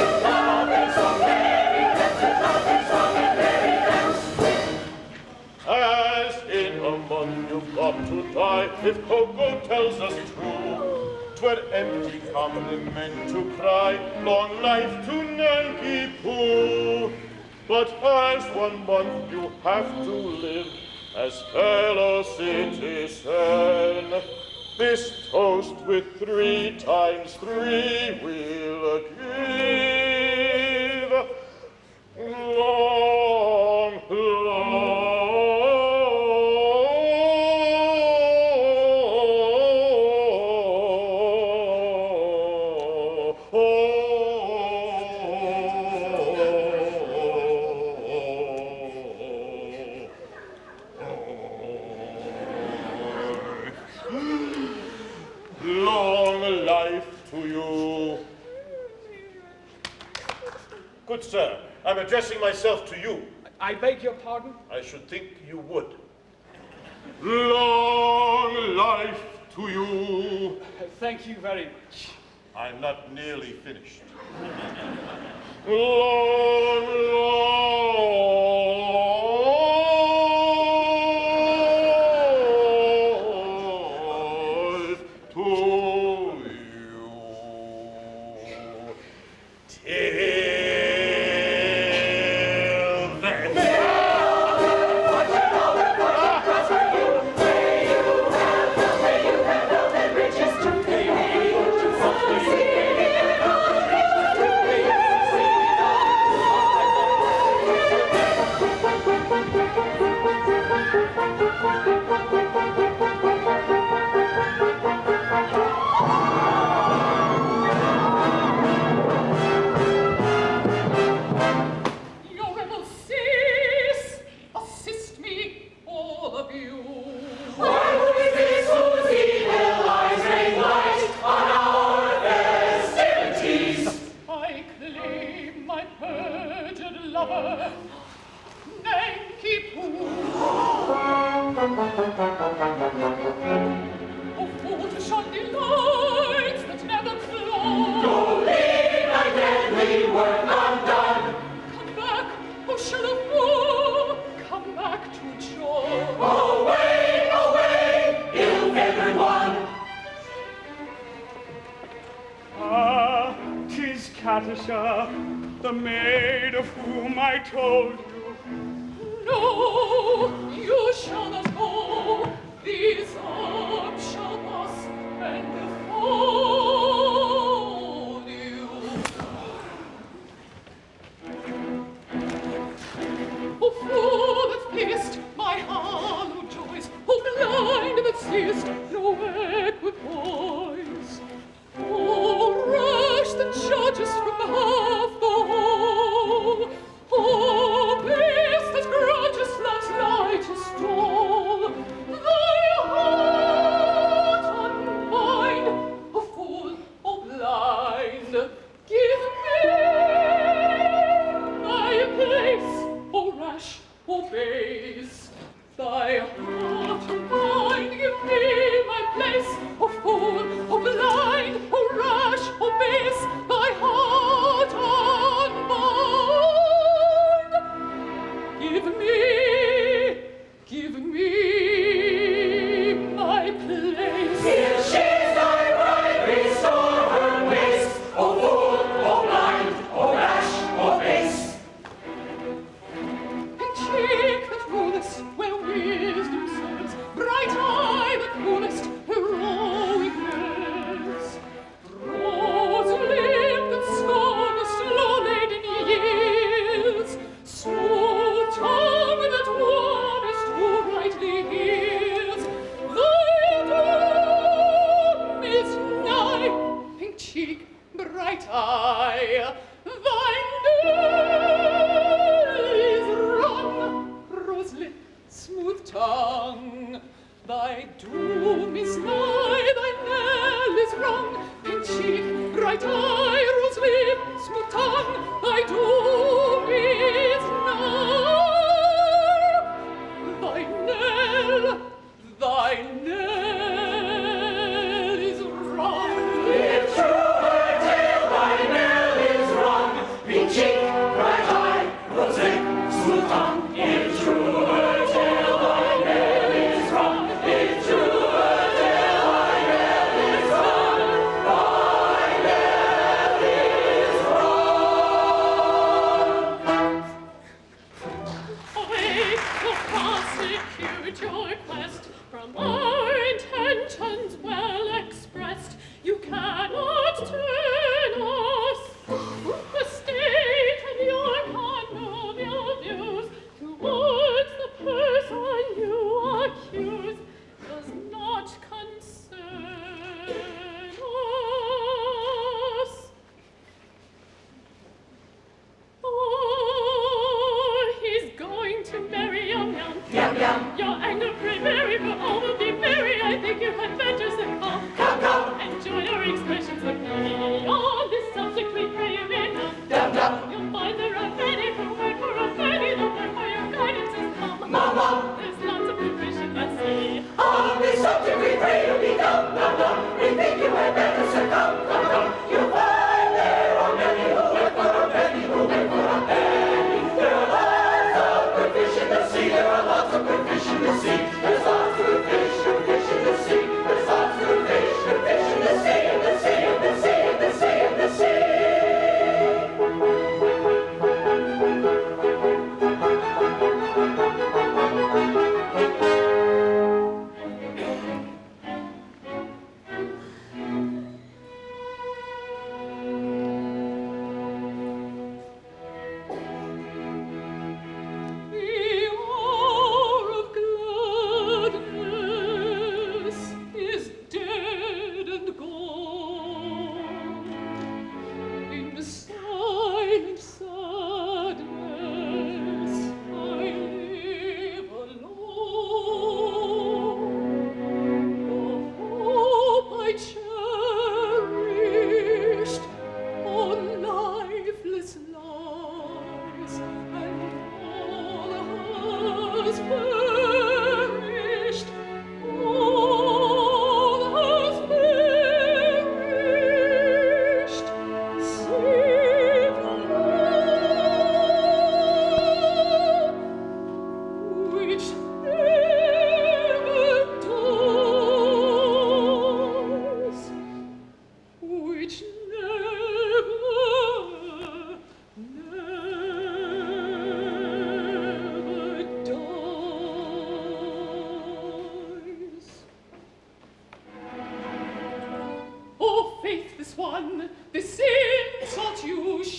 cheer. Laughing song, merry dance. Laughing song and merry dance. As in a month you've got to die, if Coco tells us true, 'twere empty compliment to cry, long life to Nanki-Poo. But as 1 month you have to live as fellow citizen, this toast with 3 times 3 will give. Long, long life to you. Good sir, I'm addressing myself to you. I beg your pardon? I should think you would. Long life to you. Thank you very much. I'm not nearly finished. Long life to you. The maid of whom I told you. No, you shall not go. These arms shall pass and befold you. Oh, fool that fearest my hallowed joys, oh, blind that seest no equipoise. Oh, rush the judges from half the hall. Oh, beast that grudgest love's light to stall. Thy heart unbind, oh, fool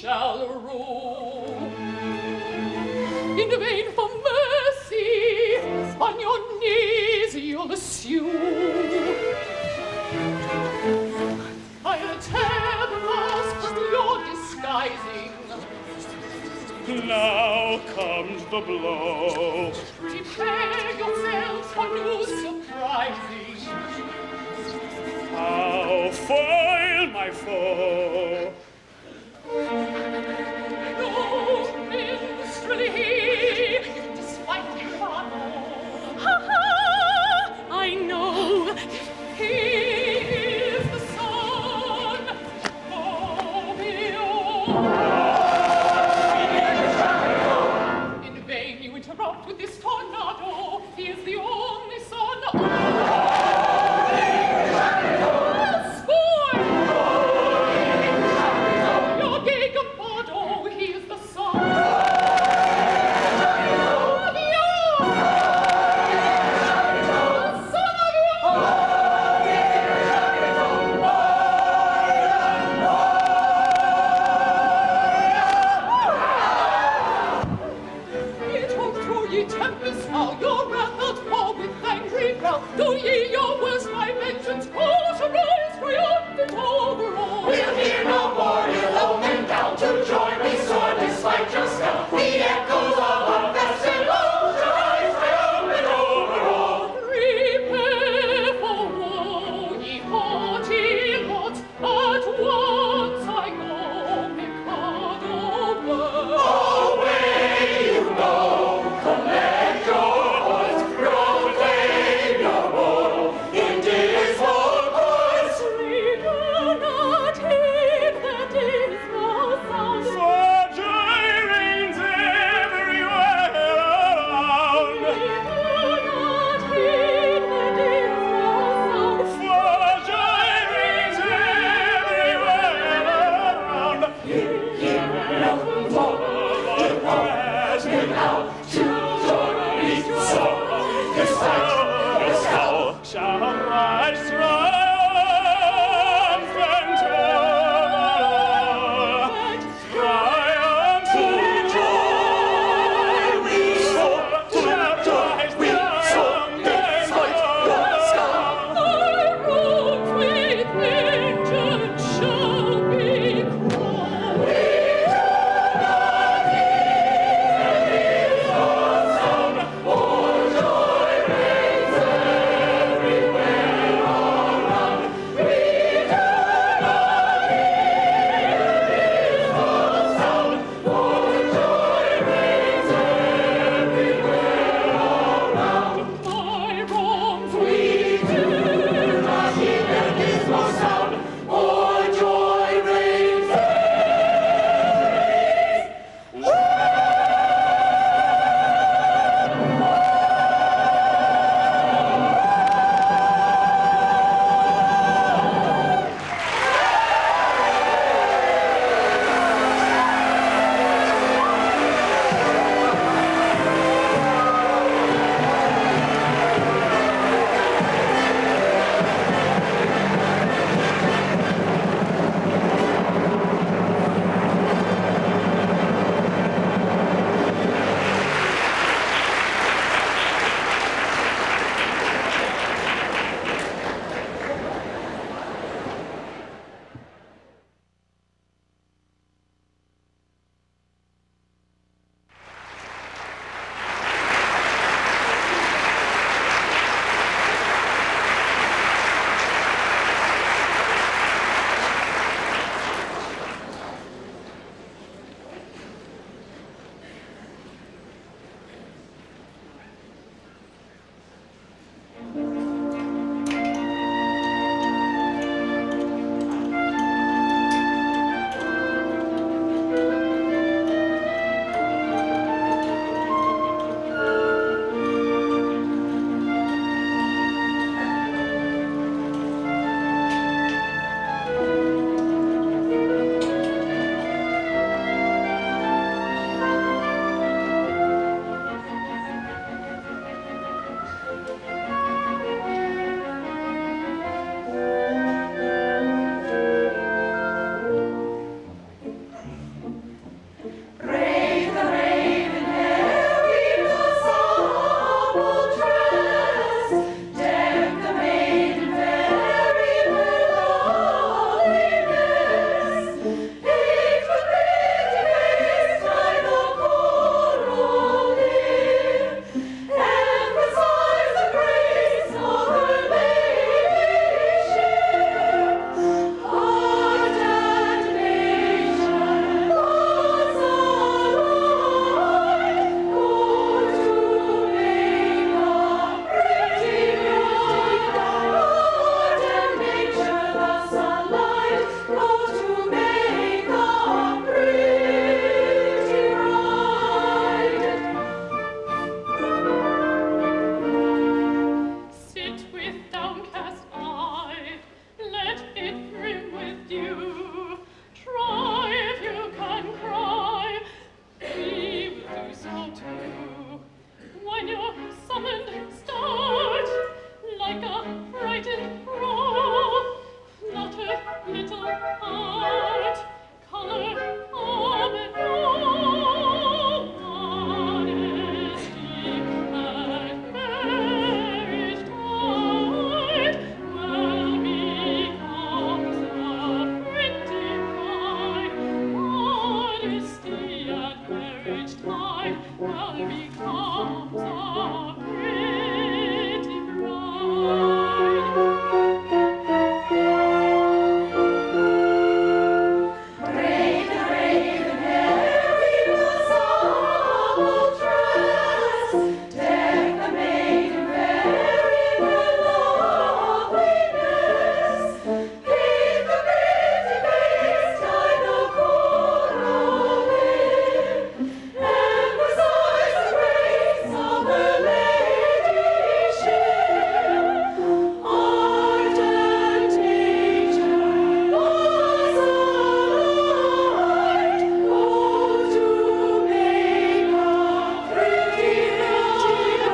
shall rule. In vain for mercy, on your knees you'll sue. I'll tear the mask that you're disguising. Now comes the blow. Prepare yourselves for news surprising. I'll foil my foe. No minstrelly, despite mikado. Ha ha! I know he is the son of Io. In vain you interrupt with this tornado. He is the only son of well becomes a pretty bride. Raven, hair, weave the sable dress, deck the maiden fair in her loveliness. Give the pretty face, tie the coral in, emphasize the grace of her ladyship. Ardent nature was alight, oh, to make a pretty bride.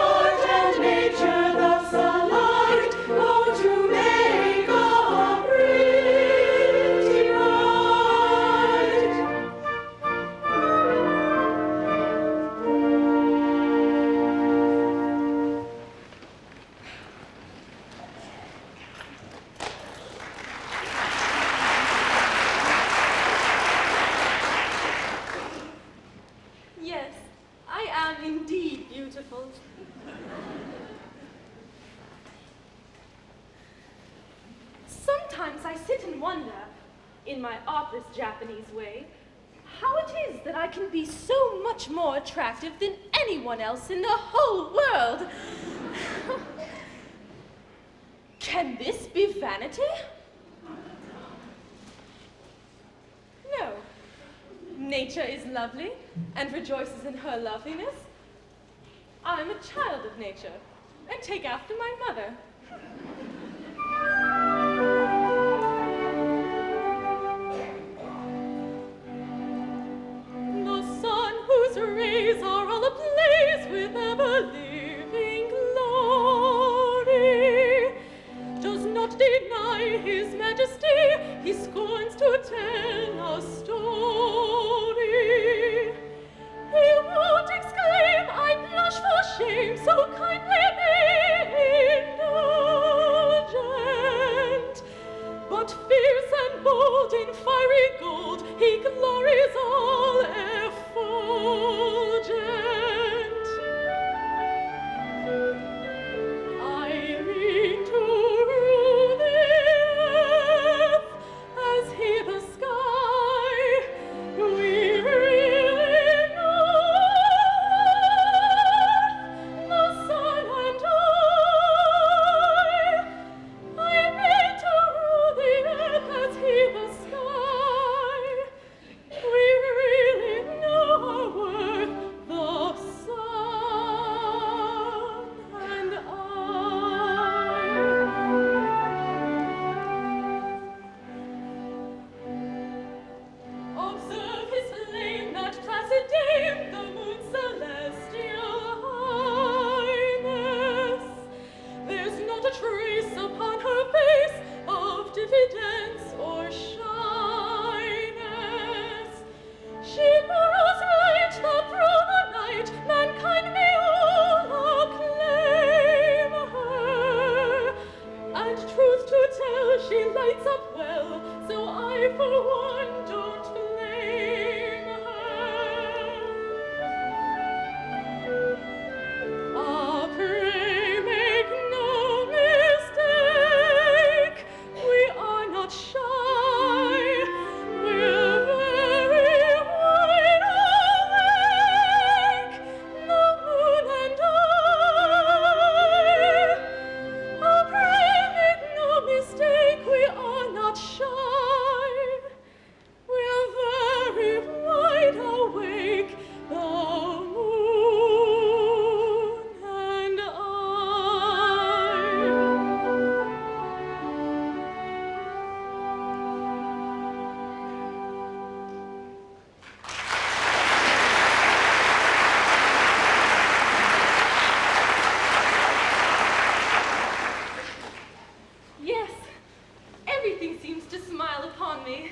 Ardent nature thus alight, oh, to make a pretty bride. Yes, I am indeed beautiful. Sometimes I sit and wonder, in my artless Japanese way, how it is that I can be so much more attractive than anyone else in the whole world. Can this be vanity? No. Nature is lovely and rejoices in her loveliness. I'm a child of nature and take after my mother. The sun whose rays are all ablaze with ever-living glory does not deny his majesty, he scorns to tell a story. He won't exclaim, I blush for shame, so kindly be indulgent. But fierce and bold in fiery gold, he glories all effulgent. I mean to rule the earth as he the sky. We really know the sun and I mean to rule the earth as he the sky. We really know our worth, the sun and I. Observe his flame, that placid dame, the moon's celestial highness. There's not a trace upon her face of diffidence or shyness. She borrows light that through the night mankind may all acclaim her. And truth to tell, she lights up well, so I for one don't blame her. Ah, pray make no mistake, we are not shy, we're very wide awake, the moon and I. Ah, pray make no mistake, we are not shy, we're very wide awake, the moon and I. Yes, everything seems to smile upon me.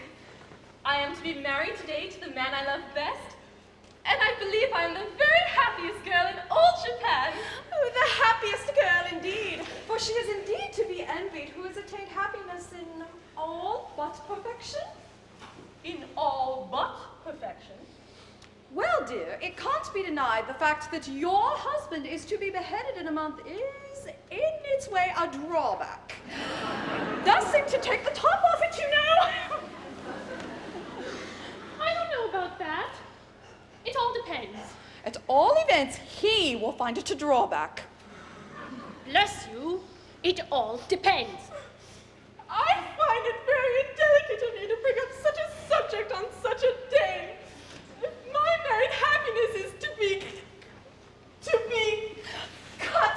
I am to be married today to the man I love best, and I believe I am the very happiest girl in all Japan. Oh, the happiest girl indeed, for she is indeed to be envied who has attained happiness in all but perfection. In all but perfection. Well, Well, dear, it can't be denied the fact that your husband is to be beheaded in a month is, in its way, a drawback. Does seem to take the top off it, you know. I don't know about that. It all depends. At all events, he will find it a drawback. Bless you, it all depends. I find it very indelicate of you to bring up such a subject on such a day. If my married happiness is to be cut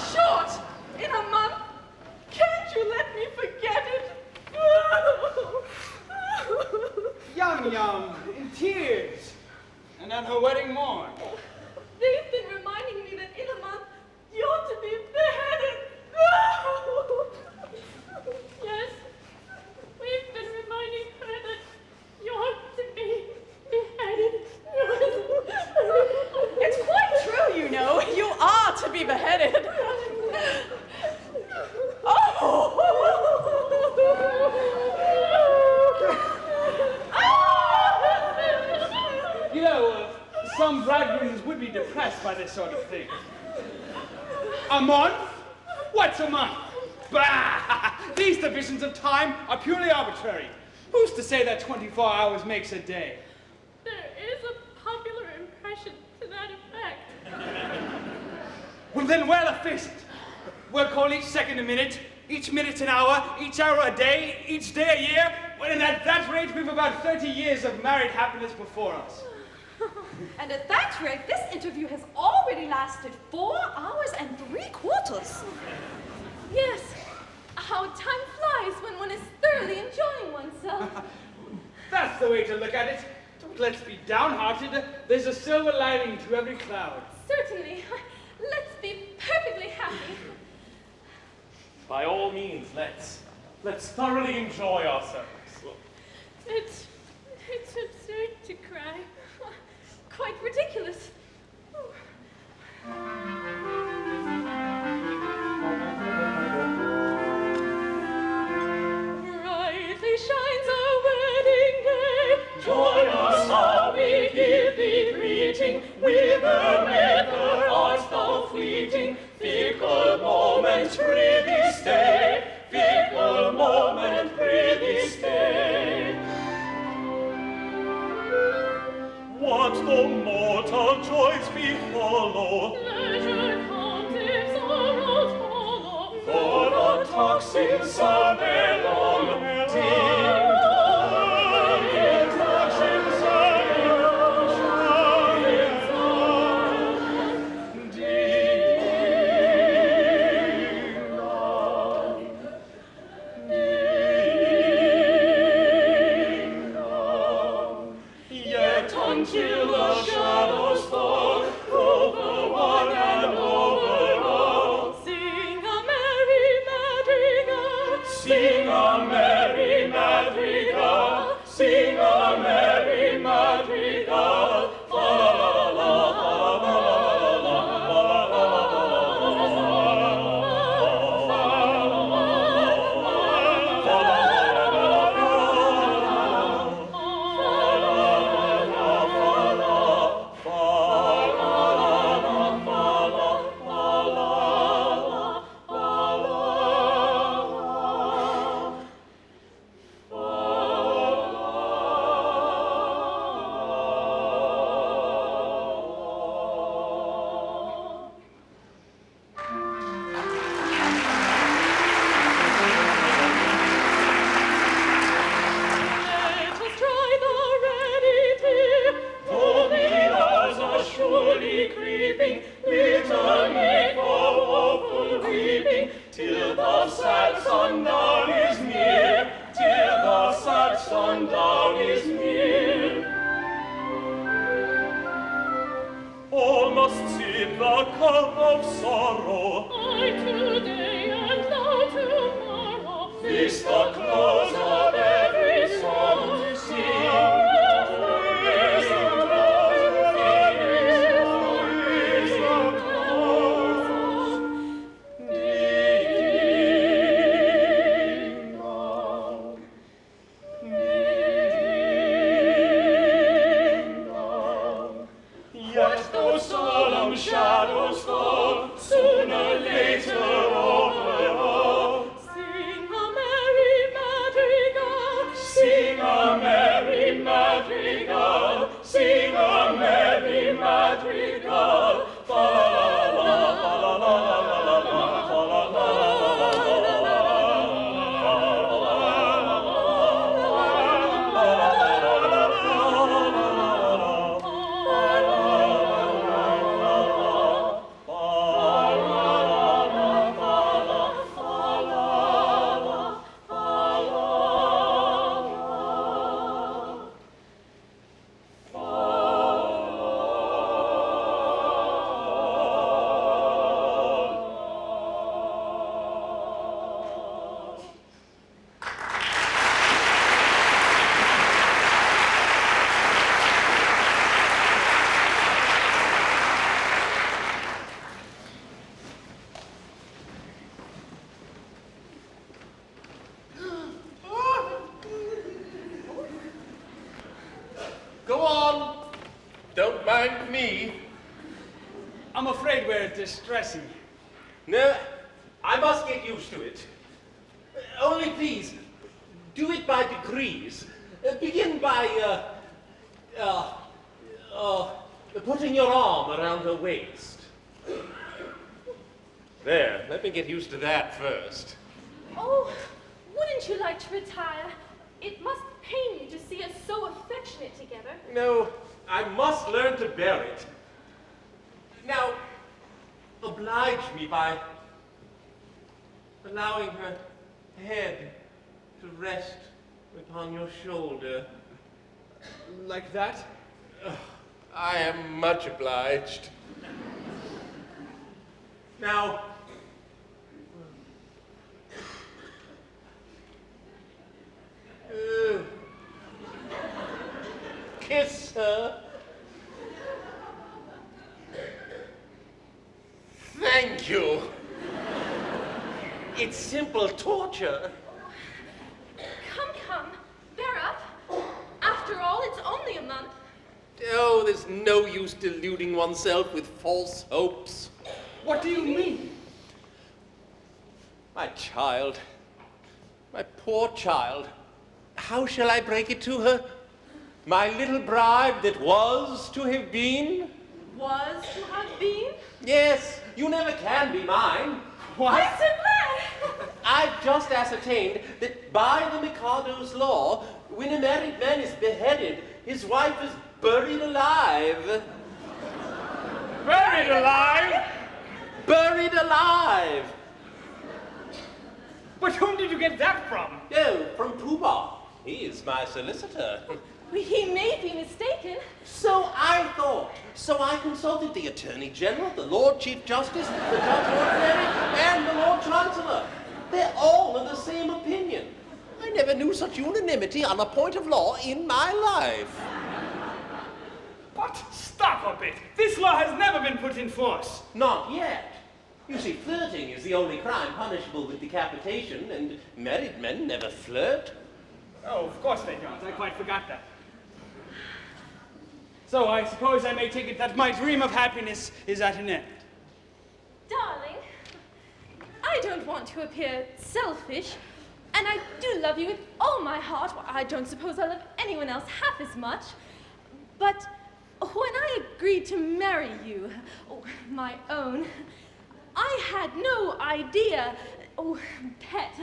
short in a month, can't you let me forget it? Yum, in tears, and on her wedding morn. They've been reminding me that in a month you're to be beheaded. Yes, we've been reminding her that you're to be beheaded. It's quite true, you know. You are to be beheaded. You know, some bridegrooms would be depressed by this sort of thing. A month? What's a month? Bah! These divisions of time are purely arbitrary. Who's to say that 24 hours makes a day? There is a popular impression to that effect. Well, then we'll face it. We'll call each second a minute, each minute an hour, each hour a day, each day a year. Well, and at that rate, we've about 30 years of married happiness before us. And at that rate, this interview has already lasted 4 hours and 3/4. Yes, how time flies when one is thoroughly enjoying oneself. That's the way to look at it. Don't let's be downhearted. There's a silver lining to every cloud. Certainly. Let's be perfectly happy. By all means, let's thoroughly enjoy ourselves. It's absurd to cry. Quite ridiculous. Brightly shines our wedding day. Joyous are we give thee greeting. Whither art thou fleeting? Fickle moment, prithee stay. Fickle moment, prithee stay. What though mortal joys befallow? Pleasure comes if sorrows follow. For the toxins are their long. Ding dong, the toxins are their long. Ding dong, ding dong, ding dong. Yet until the shadows fall over one and over all, Sing a merry madrigal. sing a me. I'm afraid we're distressing. No, I must get used to it. Only please, do it by degrees. Begin by, putting your arm around her waist. There, let me get used to that first. Oh, wouldn't you like to retire? It must pain you to see us so affectionate together. No, I must learn to bear it. Now, oblige me by allowing her head to rest upon your shoulder. Like that? I am much obliged. Now, kiss her. Thank you. It's simple torture. Come, bear up. After all, it's only a month. Oh, there's no use deluding oneself with false hopes. What do you mean? My child, my poor child, how shall I break it to her? My little bride that was to have been? Was to have been? Yes, you never can be mine. What? I'm so glad. I've just ascertained that by the Mikado's law, when a married man is beheaded, his wife is buried alive. Buried alive? Buried alive. But whom did you get that from? Oh, from Pooh-Bah. He is my solicitor. He may be mistaken. So I thought. So I consulted the Attorney General, the Lord Chief Justice, the Judge Ordinary, and the Lord Chancellor. They're all of the same opinion. I never knew such unanimity on a point of law in my life. But stop a bit. This law has never been put in force. Not yet. You see, flirting is the only crime punishable with decapitation, and married men never flirt. Oh, of course they don't. I quite forgot that. So I suppose I may take it that my dream of happiness is at an end. Darling, I don't want to appear selfish, and I do love you with all my heart. Well, I don't suppose I love anyone else half as much. But when I agreed to marry you, my own, I had no idea, pet,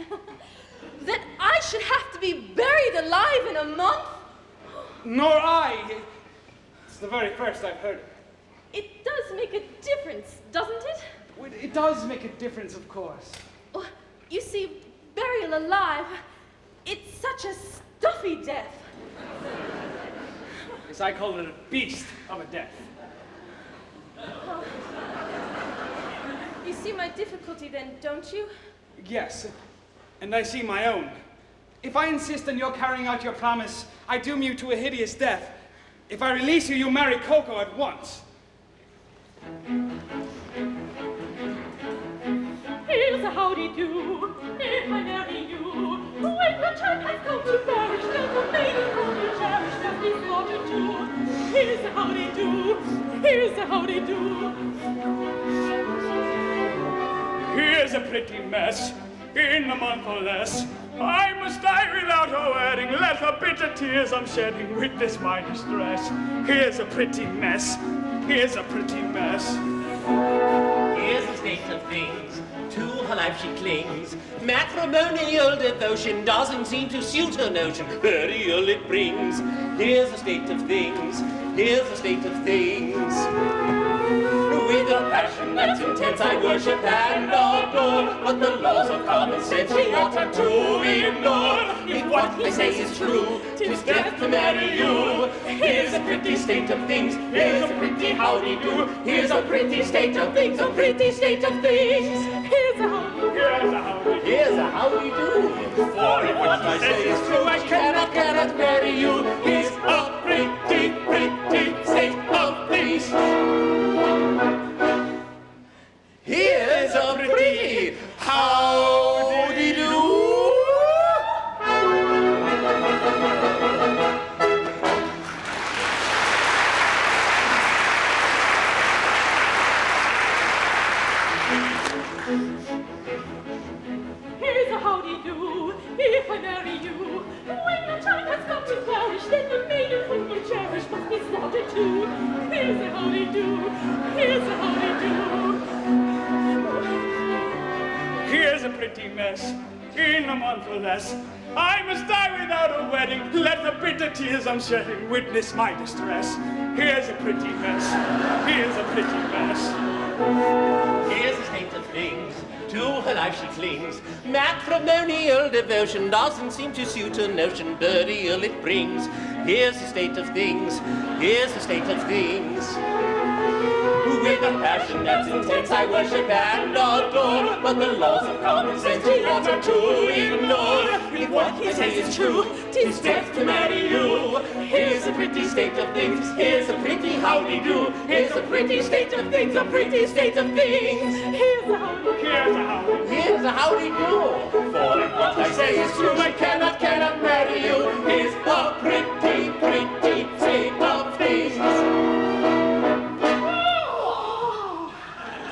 that I should have to be buried alive in a month. Nor I. It's the very first I've heard of it. It does make a difference, doesn't it? It does make a difference, of course. You see, burial alive, it's such a stuffy death. Yes, I call it a beast of a death. You see my difficulty then, don't you? Yes, and I see my own. If I insist on your carrying out your promise, I doom you to a hideous death. If I release you, you marry Coco at once. Here's a howdy-do, if I marry you. When the time has come to marriage, then the maiden whom you cherish must be slaughtered too. Here's a howdy-do, here's a howdy-do. Here's a pretty mess, in a month or less. I must die without her wedding. Let her bitter tears I'm shedding witness my distress. Here's a pretty mess, here's a pretty mess. Here's the state of things. To her life she clings. Matrimonial devotion doesn't seem to suit her notion. Burial it brings. Here's the state of things. Here's the state of things. With a passion that's intense I worship and adore, but the laws of common sense we ought to ignore. If what I say is true, 'tis death to marry you. Here's a pretty state of things, here's a pretty howdy-do. Here's a pretty state of things, a pretty state of things. Here's a howdy-do, Here's a howdy-do. here's a howdy-do. For if what I say is true, I cannot marry you. Here's a pretty state of things. Here's a pretty howdy-do. mess. In a month or less, I must die without a wedding. Let the bitter tears I'm shedding witness my distress. Here's a pretty mess. Here's a pretty mess. Here's the state of things. To her life she clings. Matrimonial devotion doesn't seem to suit her notion. Burial it brings. Here's the state of things. Here's the state of things. With a passion that's intense, I worship and adore. But the laws of common sense he wants her to ignore. If what he says is true, 'tis death to marry you. Here's a pretty state of things. Here's a pretty howdy-do. Here's a pretty state of things. A pretty state of things. Here's a howdy-do. Here's a howdy-do. Here's a howdy-do. For if what I say is true, I cannot marry you. Here's a pretty, pretty state of things.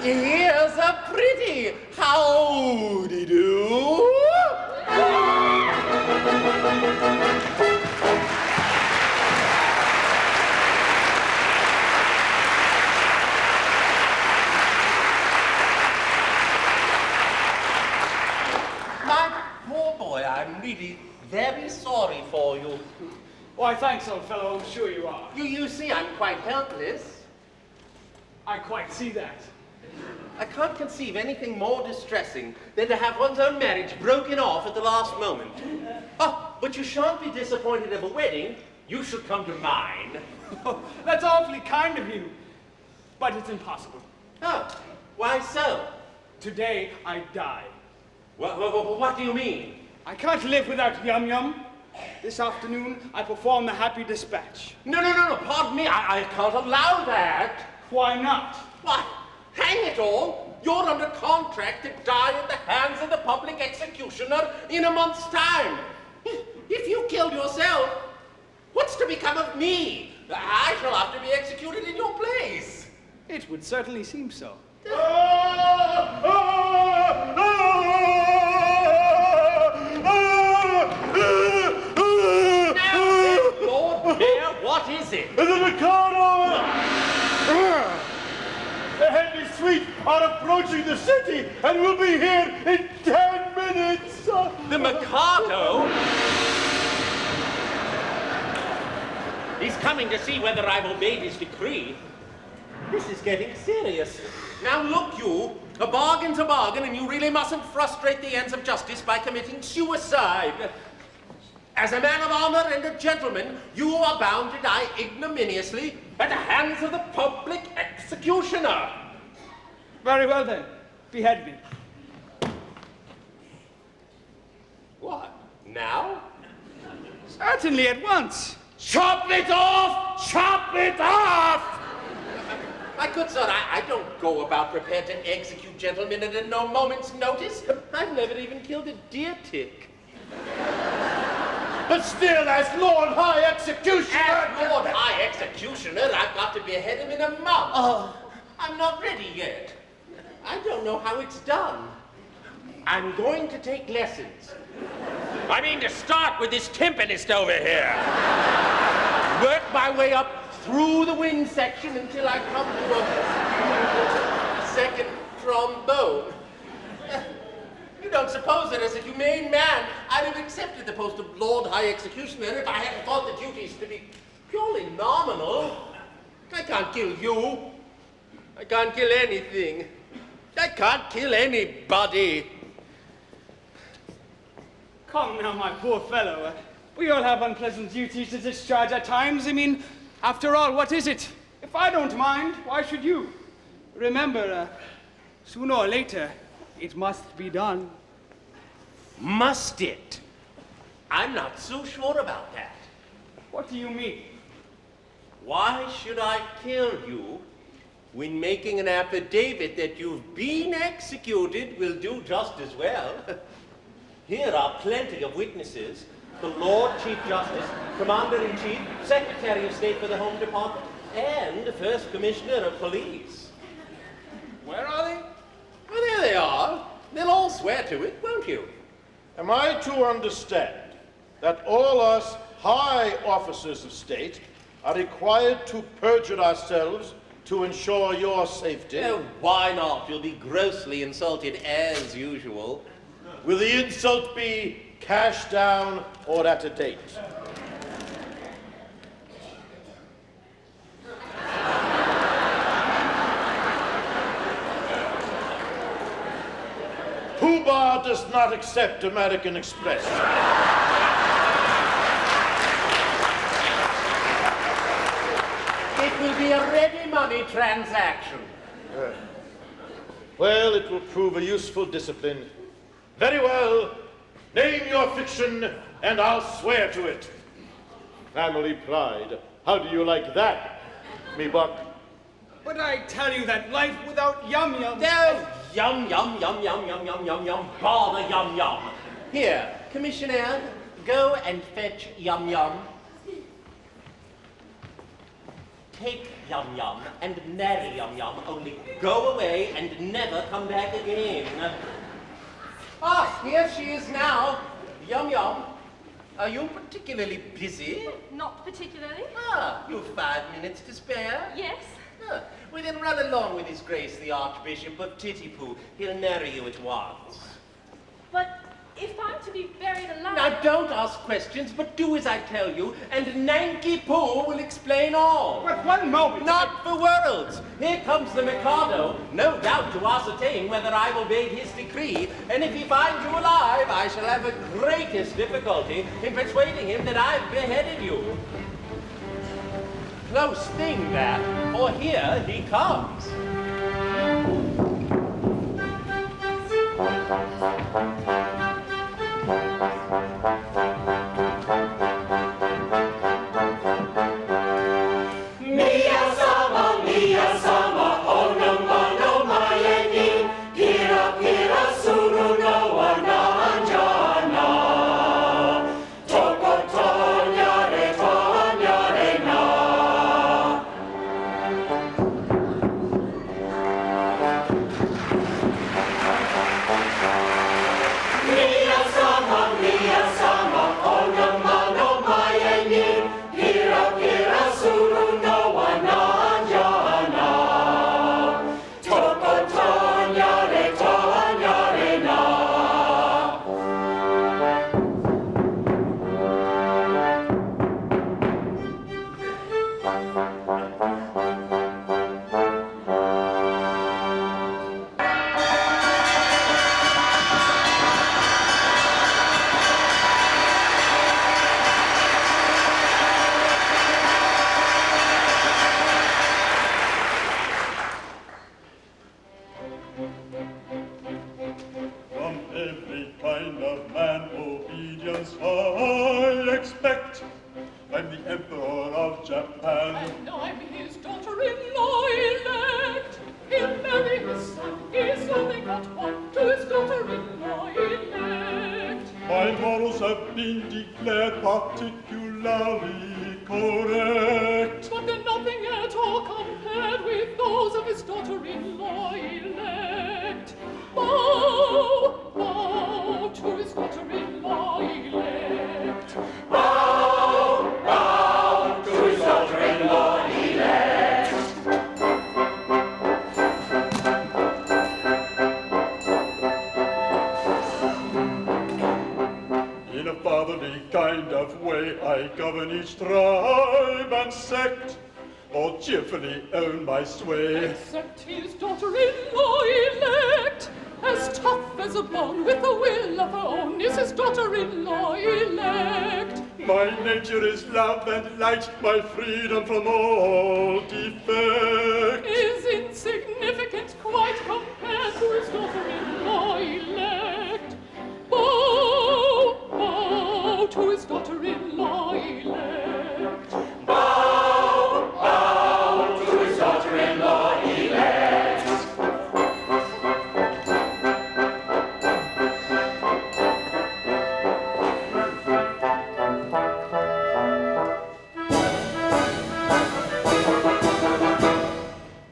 Here's a pretty howdy-do. My poor boy, I'm really very sorry for you. Why, thanks, old fellow. I'm sure you are. You see, I'm quite helpless. I quite see that. I can't conceive anything more distressing than to have one's own marriage broken off at the last moment. Oh, but you shan't be disappointed of a wedding. You should come to mine. That's awfully kind of you. But it's impossible. Oh, why so? Today, I die. What do you mean? I can't live without Yum Yum. This afternoon, I perform the Happy Dispatch. No, pardon me. I can't allow that. Why not? Why? Hang it all! You're under contract to die at the hands of the public executioner in a month's time. If you kill yourself, what's to become of me? I shall have to be executed in your place. It would certainly seem so. Now then, Lord Mayor, what is it? The mikado! The heavy suite are approaching the city and will be here in 10 minutes. The mikado? He's coming to see whether I've obeyed his decree. This is getting serious. Now look you, a bargain's a bargain, and you really mustn't frustrate the ends of justice by committing suicide. As a man of honor and a gentleman, you are bound to die ignominiously at the hands of the public executioner. Very well then, behead me. What, now? Certainly at once. Chop it off! Chop it off! My good son, I don't go about prepared to execute gentlemen at no moment's notice. I've never even killed a deer tick. But still, as Lord High Executioner... As Lord High Executioner, I've got to behead him in a month. Oh. I'm not ready yet. I don't know how it's done. I'm going to take lessons. I mean to start with this timpanist over here. Work my way up through the wind section until I come to a second trombone. You don't suppose that as a humane man, I'd have accepted the post of Lord High Executioner if I hadn't thought the duties to be purely nominal. I can't kill you. I can't kill anything. I can't kill anybody. Come now, my poor fellow. We all have unpleasant duties to discharge at times. I mean, after all, what is it? If I don't mind, why should you? Remember, sooner or later, it must be done. Must it? I'm not so sure about that. What do you mean? Why should I kill you when making an affidavit that you've been executed will do just as well? Here are plenty of witnesses. The Lord Chief Justice, Commander-in-Chief, Secretary of State for the Home Department, and the First Commissioner of Police. Where are they? Well, there they are. They'll all swear to it, won't you? Am I to understand that all us high officers of state are required to perjure ourselves to ensure your safety? Why not? You'll be grossly insulted as usual. will the insult be cash down or at a date? Pooh-Bah does not accept American Express. It will be a ready money transaction. Well, it will prove a useful discipline. Very well. Name your fiction, and I'll swear to it. Family pride. How do you like that, me buck? But I tell you that life without yum-yum... No! Yum, yum, yum, yum, yum, yum, yum, yum. Bother yum, yum. Here, Commissioner, go and fetch yum, yum. Take yum, yum and marry yum, yum. Only go away and never come back again. Ah, here she is now. Yum, yum. Are you particularly busy? Not particularly. Ah, you've 5 minutes to spare? Yes. Ah, well then run along with His Grace the Archbishop of Titipu. He'll marry you at once. But if I'm to be buried alive... Now don't ask questions, but do as I tell you, and Nanki Poo will explain all. But one moment... Not for worlds. Here comes the mikado, no doubt to ascertain whether I will obey his decree, and if he finds you alive, I shall have the greatest difficulty in persuading him that I've beheaded you. Close thing that, for here he comes. Miya-sama, oh no ma no maeni, kira kira suru no wa nanjana. Toko tonyare na. Miya-sama, oh no ma no maeni, kira kira suru no wa nanjana. Toko tonyare na. From every kind of man obedience I expect. I'm the Emperor of Japan. And I'm his daughter-in-law elect. He'll marry his son, he's only got one, to his daughter-in-law elect. My morals have been declared particularly correct. But they're nothing at all compared with those of his daughter-in-law elect. Bow, bow to his daughter-in-law elect. Bow, bow to his daughter-in-law elect. In a fatherly kind of way, I govern each tribe and sect, or cheerfully own my sway. Except his daughter-in-law elect. As tough as a bone with a will of her own is his daughter-in-law elect. My nature is love and light, my freedom from all defect. Is insignificant quite compared to his daughter-in-law elect. Bow, bow to his daughter-in-law elect. Bow, bow to his daughter-in-law elect.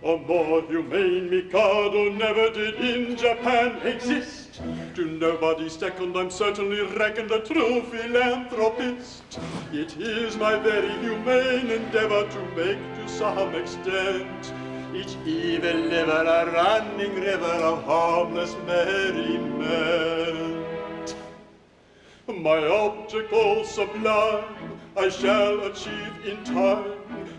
A more humane mikado never did in Japan exist. To nobody's second, I'm certainly reckoned a true philanthropist. It is my very humane endeavor to make to some extent each evil liver a running river of harmless merry men. My object all sublime I shall achieve in time,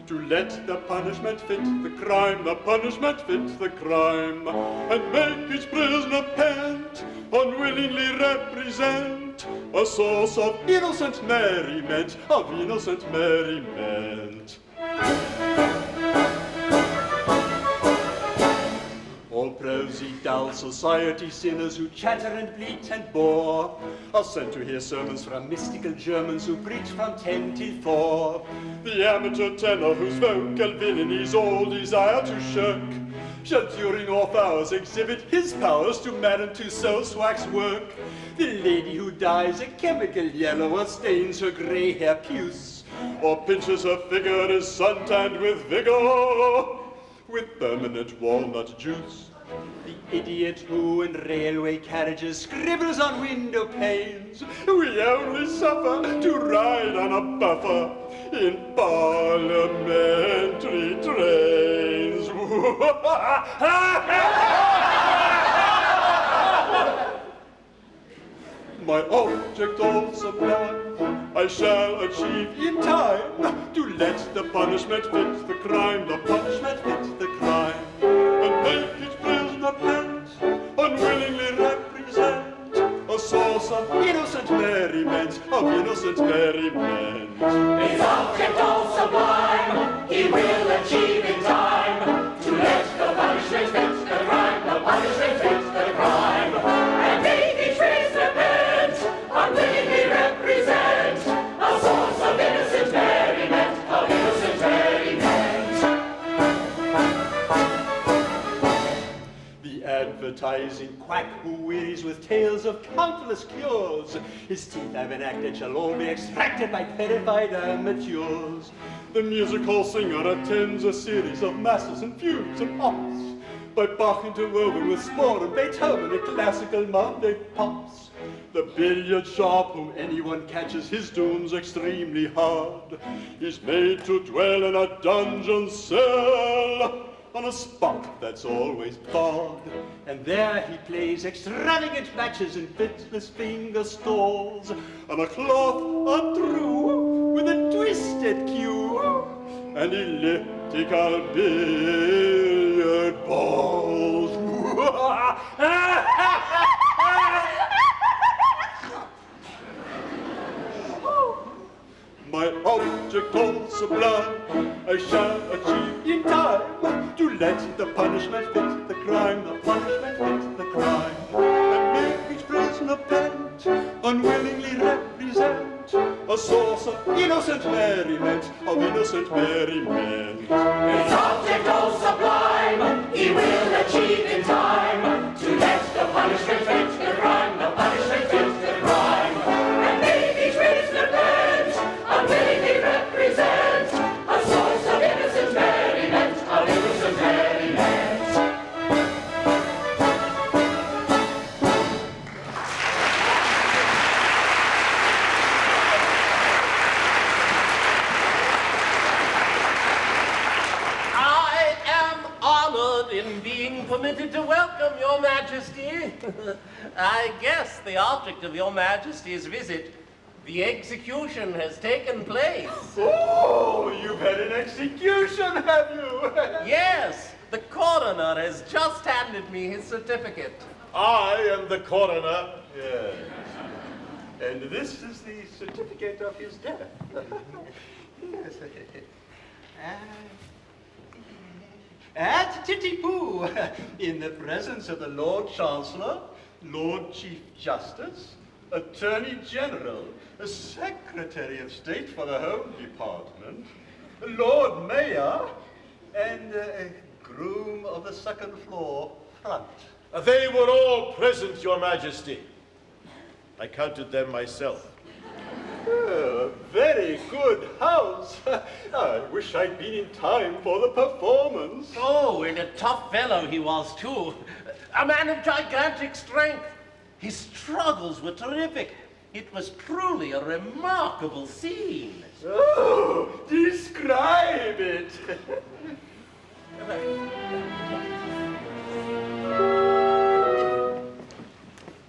to let the punishment fit the crime, the punishment fit the crime, and make each prisoner pant, unwillingly represent a source of innocent merriment, of innocent merriment. All prosy, dull society sinners who chatter and bleat and bore are sent to hear sermons from mystical Germans who preach from 10 till 4. The amateur tenor whose vocal villainies all desire to shirk shall during off hours exhibit his powers to madden to soul's wax work. The lady who dyes a chemical yellow or stains her grey hair puce, or pinches her figure is suntanned with vigor, with permanent walnut juice. The idiot who in railway carriages scribbles on window panes, we only suffer to ride on a buffer in parliamentary trains. My object all sublime I shall achieve in time, to let the punishment fit the crime, the punishment fit the crime, and make each prisoner pant, unwillingly represent a source of innocent merriment, of innocent merriment. His object all sublime he will achieve in time, to let the punishment fit the crime, the punishment fit the crime, and make each prisoner pant, unwillingly represent a source of innocent merriment, of innocent merriment. The advertising quack who wearies with tales of countless cures, his teeth I've enacted shall all be extracted by terrified amateurs. The music hall singer attends a series of masses and fugues and ops, by Bach interwoven with Spohr and Beethoven and classical Monday pops. The billiard sharp whom anyone catches his doom's extremely hard is made to dwell in a dungeon cell on a spot that's always barred, and there he plays extravagant matches in fitless finger stalls on a cloth untrue with a twisted cue and elliptical billiard balls. My object all sublime I shall achieve in time, to let the punishment fit the crime, the punishment fit the crime, and make each prisoner pant, unwillingly represent a source of innocent merriment, of innocent merriment. His object all sublime he will achieve in time, to let the punishment fit the crime, the punishment fit the crime, and make each prisoner pant, unwillingly represent a source of innocent merriment, of innocent merriment. I am honored in being permitted to welcome your Majesty. I guess the object of your Majesty's visit, the execution, has taken place. Oh, you've had an execution, have you? Yes, the coroner has just handed me his certificate. I am the coroner. Yes. And this is the certificate of his death. Yes. At Titipu, in the presence of the Lord Chancellor, Lord Chief Justice, Attorney General, Secretary of State for the Home Department, Lord Mayor, and groom of the second floor front. They were all present, Your Majesty. I counted them myself. Oh, a very good house. I wish I'd been in time for the performance. Oh, and a tough fellow he was, too. A man of gigantic strength. His struggles were terrific. It was truly a remarkable scene. Oh, describe it.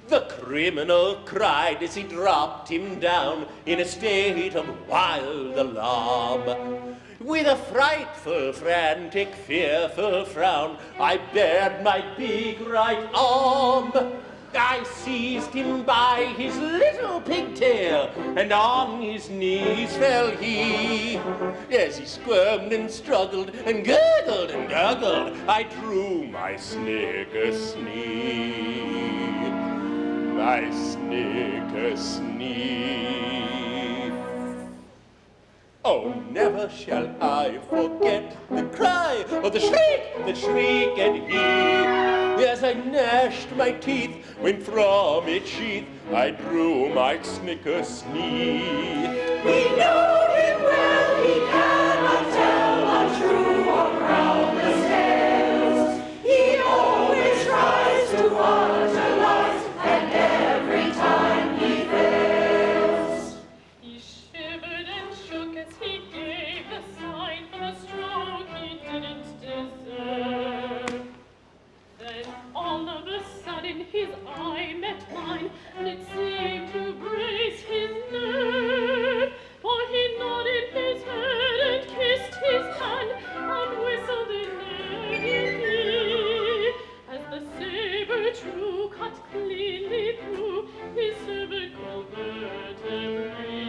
The criminal cried as he dropped him down in a state of wild alarm. With a frightful, frantic, fearful frown, I bared my big right arm. I seized him by his little pigtail, and on his knees fell he. As he squirmed and struggled and gurgled and gurgled, I drew my snicker-snee, my snicker-snee. Oh, never shall I forget the cry or the shriek that shriek and he. As I gnashed my teeth, when from its sheath I drew my snicker-snee. We know him well, he cannot tell untrue or groundless tales. He always tries to utter lies, and every time he fails. He shivered and shook as he gave the sign for the stroke he didn't deserve. Then all of a sudden his eye met mine, and it seemed to brace his nerve. For he nodded his head and kissed his hand and whistled in agony as the saber true cut cleanly through his cervical vertebrae.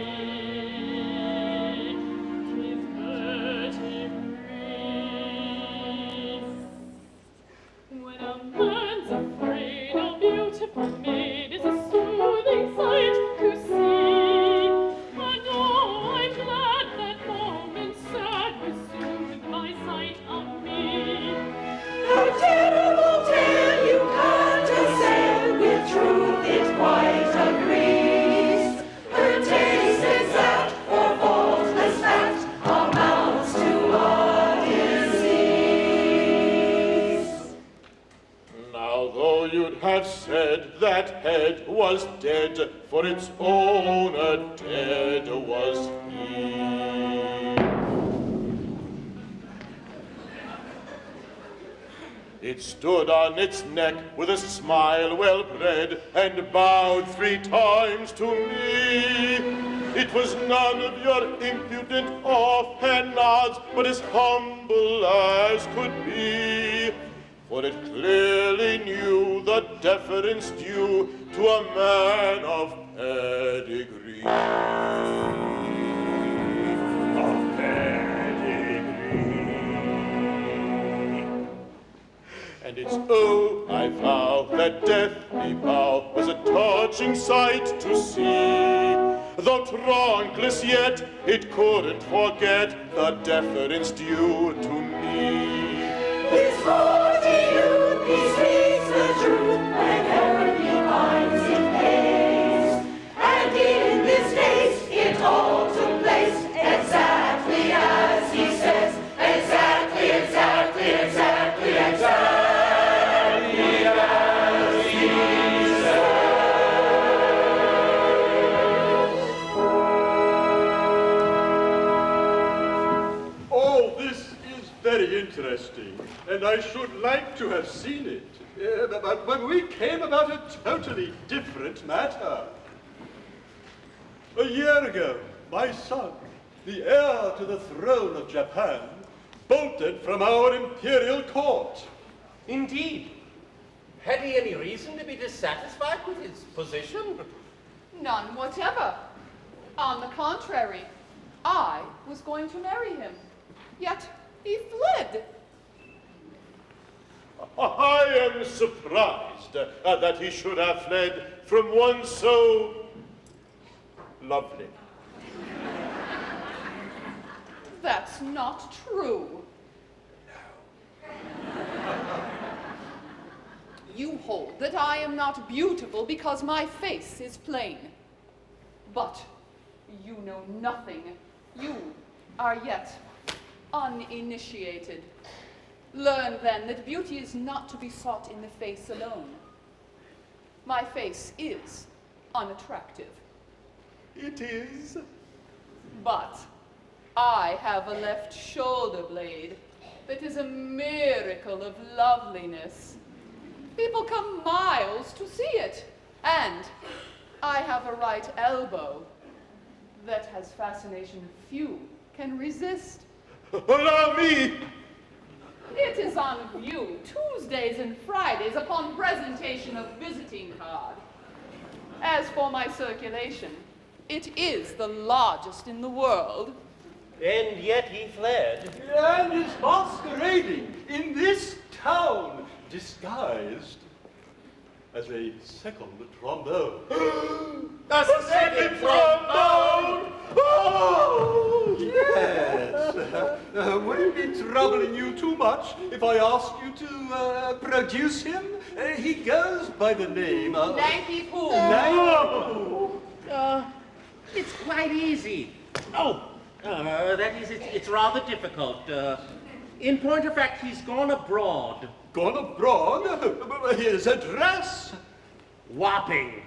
His vertebrae. When a man's afraid of beautiful maid is a soothing sight to see. And oh, I'm glad that moment sad was soothed by sight of me. Her terrible tale you can't assail, with truth it quite agrees. Her taste exact for faultless fact amounts to a disease. Now, though you'd have said that head was dead, for its owner dead was he. It stood on its neck with a smile well-bred, and bowed 3 times to me. It was none of your impudent offhand nods, but as humble as could be. For it clearly knew the deference due to a man of pedigree. Of pedigree. And its oh, I vow, that deathly bow was a touching sight to see. Though trunkless yet, it couldn't forget the deference due to me. His haughty youth, he speaks the truth, whenever he finds it pays. And in this case, it all took place exactly as he says. Exactly, exactly, exactly, exactly as he says. Oh, this is very interesting, and I should like to have seen it. But we came about a totally different matter. A year ago, my son, the heir to the throne of Japan, bolted from our imperial court. Indeed. Had he any reason to be dissatisfied with his position? None whatever. On the contrary, I was going to marry him. Yet he fled. I am surprised that he should have fled from one so lovely. That's not true. You hold that I am not beautiful because my face is plain. But you know nothing. You are yet uninitiated. Learn then that beauty is not to be sought in the face alone. My face is unattractive. It is. But I have a left shoulder blade that is a miracle of loveliness. People come miles to see it. And I have a right elbow that has fascination few can resist. Allow me! It is on view Tuesdays and Fridays upon presentation of visiting card. As for my circulation, it is the largest in the world. And yet he fled. And is masquerading in this town, disguised as a second trombone. A second trombone! Oh, yes. Would it be troubling you too much if I asked you to produce him? He goes by the name of... Nanky Poo. Nanky Poo. It's quite easy. That is, it's rather difficult. In point of fact, he's gone abroad. Gone abroad? His address? Whopping.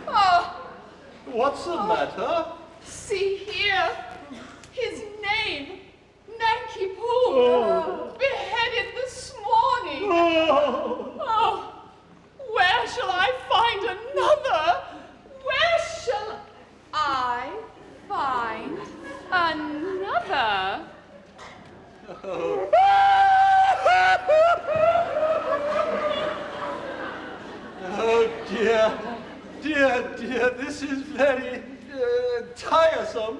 Oh, What's the matter? see here. His name, Nanky Poo, beheaded this morning. Oh, where shall I find another? Where shall I find another? Oh dear, dear, this is very tiresome.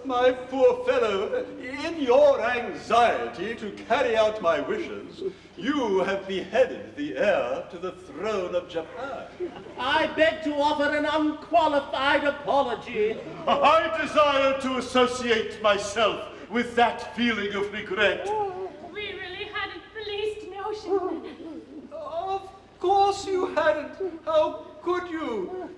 My poor fellow, in your anxiety to carry out my wishes, you have beheaded the heir to the throne of Japan. I beg to offer an unqualified apology. I desire to associate myself with that feeling of regret. We really hadn't the least notion. Of course you hadn't. How could you?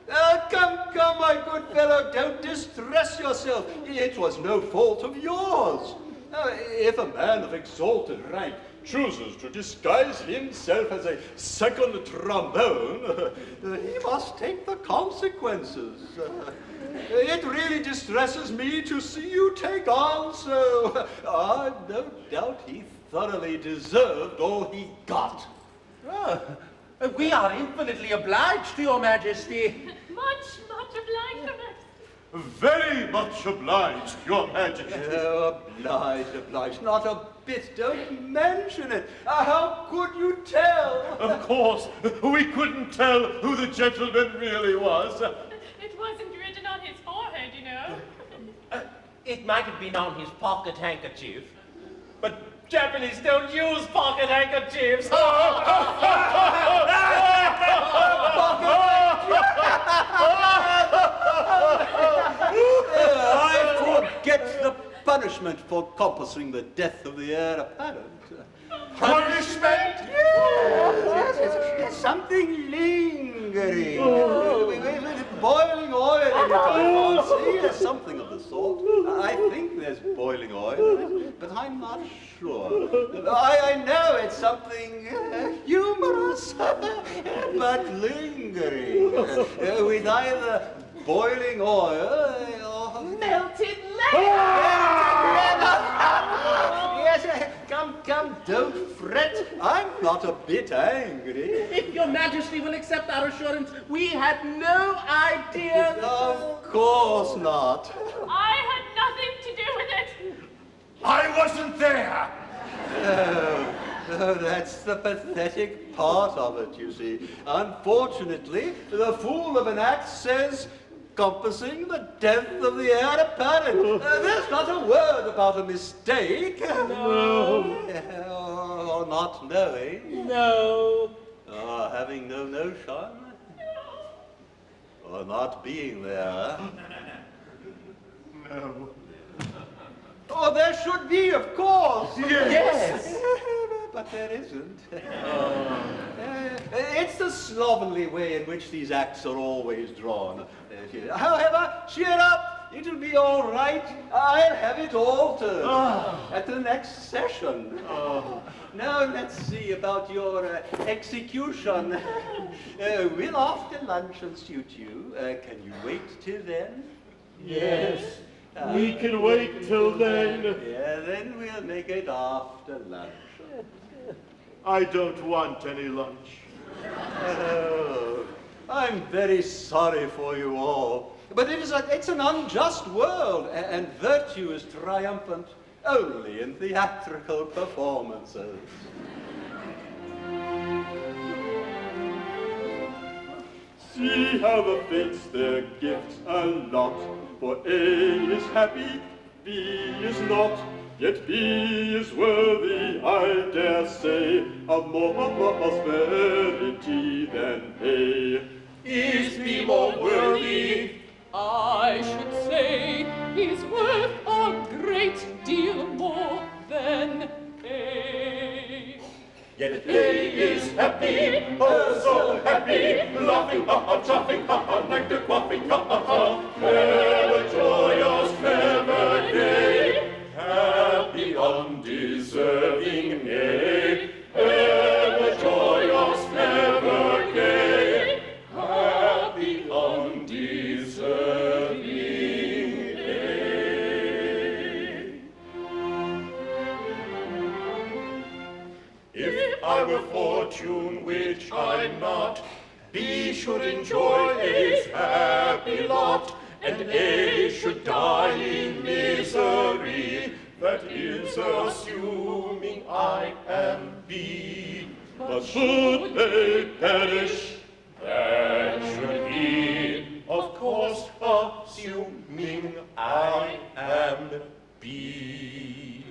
Come, my good fellow, don't distress yourself. It was no fault of yours. If a man of exalted rank chooses to disguise himself as a second trombone, he must take the consequences. It really distresses me to see you take on so. No doubt he thoroughly deserved all he got. We are infinitely obliged to your majesty. Much obliged of us. Very much obliged, Your Majesty. Obliged, not a bit. Don't mention it. How could you tell? Of course, we couldn't tell who the gentleman really was. It wasn't written on his forehead, you know. It might have been on his pocket handkerchief. But Japanese don't use pocket handkerchiefs. I forget the punishment for compassing the death of the heir apparent. Punishment? Yes, it's something lingering. Boiling oil in it, I fancy. There's something of the sort. I think there's boiling oil in it, but I'm not sure. I know it's something humorous, but lingering. With either boiling oil or Melted leather! Yes, come, don't fret. I'm not a bit angry. If your majesty will accept our assurance, we had no idea. Of course not. I had nothing to do with it. I wasn't there. Oh, that's the pathetic part of it, you see. Unfortunately, the fool of an act says, compassing the death of the heir apparent. There's not a word about a mistake. No. Or not knowing. No. Or having no notion. Or not being there. No. Oh, there should be, of course. Yes. But there isn't. It's the slovenly way in which these acts are always drawn. However, cheer up. It'll be all right. I'll have it altered at the next session. Now let's see about your execution. Will after luncheon suit you? Can you wait till then? Yes, we can wait till then. Yeah, then we'll make it after lunch. I don't want any lunch. Oh, I'm very sorry for you all. But it's an unjust world, and virtue is triumphant only in theatrical performances. See how the fates their gifts allot, for A is happy, B is not, yet B is worthy, I dare say, of more prosperity than A. Is B more worthy? I should say he's worth a great deal more than A. Yet A is happy, oh so happy, laughing, chuffing, nectar quaffing, ever joyous, ever gay, happy, undeserving A, ever joyous, ever gay, happy, undeserving A. If I were fortune, which I'm not, B should enjoy A's happy lot, and A should die in misery. That is assuming I am B. But should A perish, that should be, of course, assuming I am B.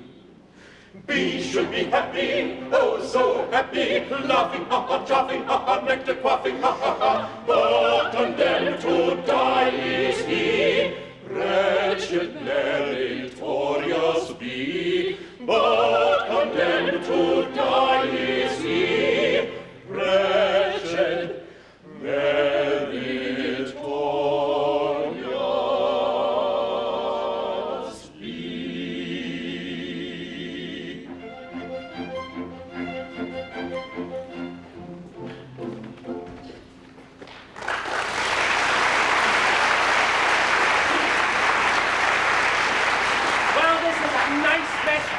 B should be happy, oh so happy, laughing, chuffing, nectar quaffing, but condemned to die is he, wretched meritorious B, but condemned to die is he, wretched meritorious B.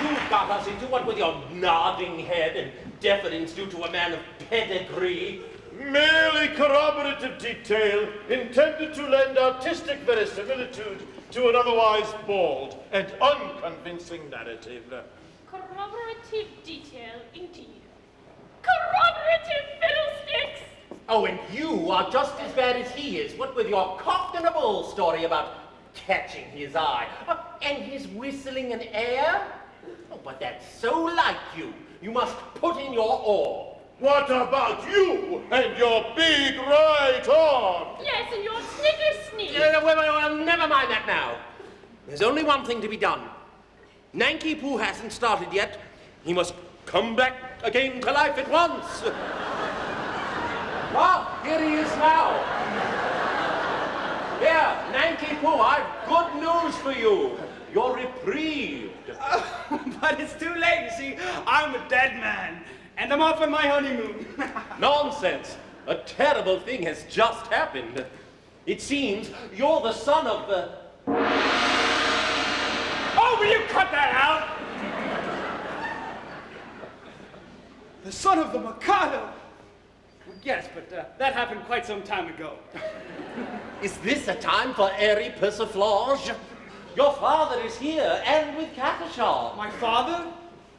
You've got us into, what with your nodding head and deference due to a man of pedigree. Merely corroborative detail intended to lend artistic verisimilitude to an otherwise bald and unconvincing narrative. Corroborative detail, indeed. Corroborative fiddlesticks! Oh, and you are just as bad as he is, what with your cock and a bull story about catching his eye. And his whistling an air? Oh, but that's so like you. You must put in your oar. What about you and your big right arm? Yes, and your snigger sneak. Well, never mind that now. There's only one thing to be done. Nanky Poo hasn't started yet. He must come back again to life at once. Ah, here he is now. Here, Nanky Poo, I've good news for you. You're reprieved. But it's too late, you see. I'm a dead man, and I'm off on my honeymoon. Nonsense. A terrible thing has just happened. It seems you're the son of the... Oh, will you cut that out? The son of the mikado. Yes, but that happened quite some time ago. Is this a time for airy persiflage? Your father is here, and with Katisha. My father?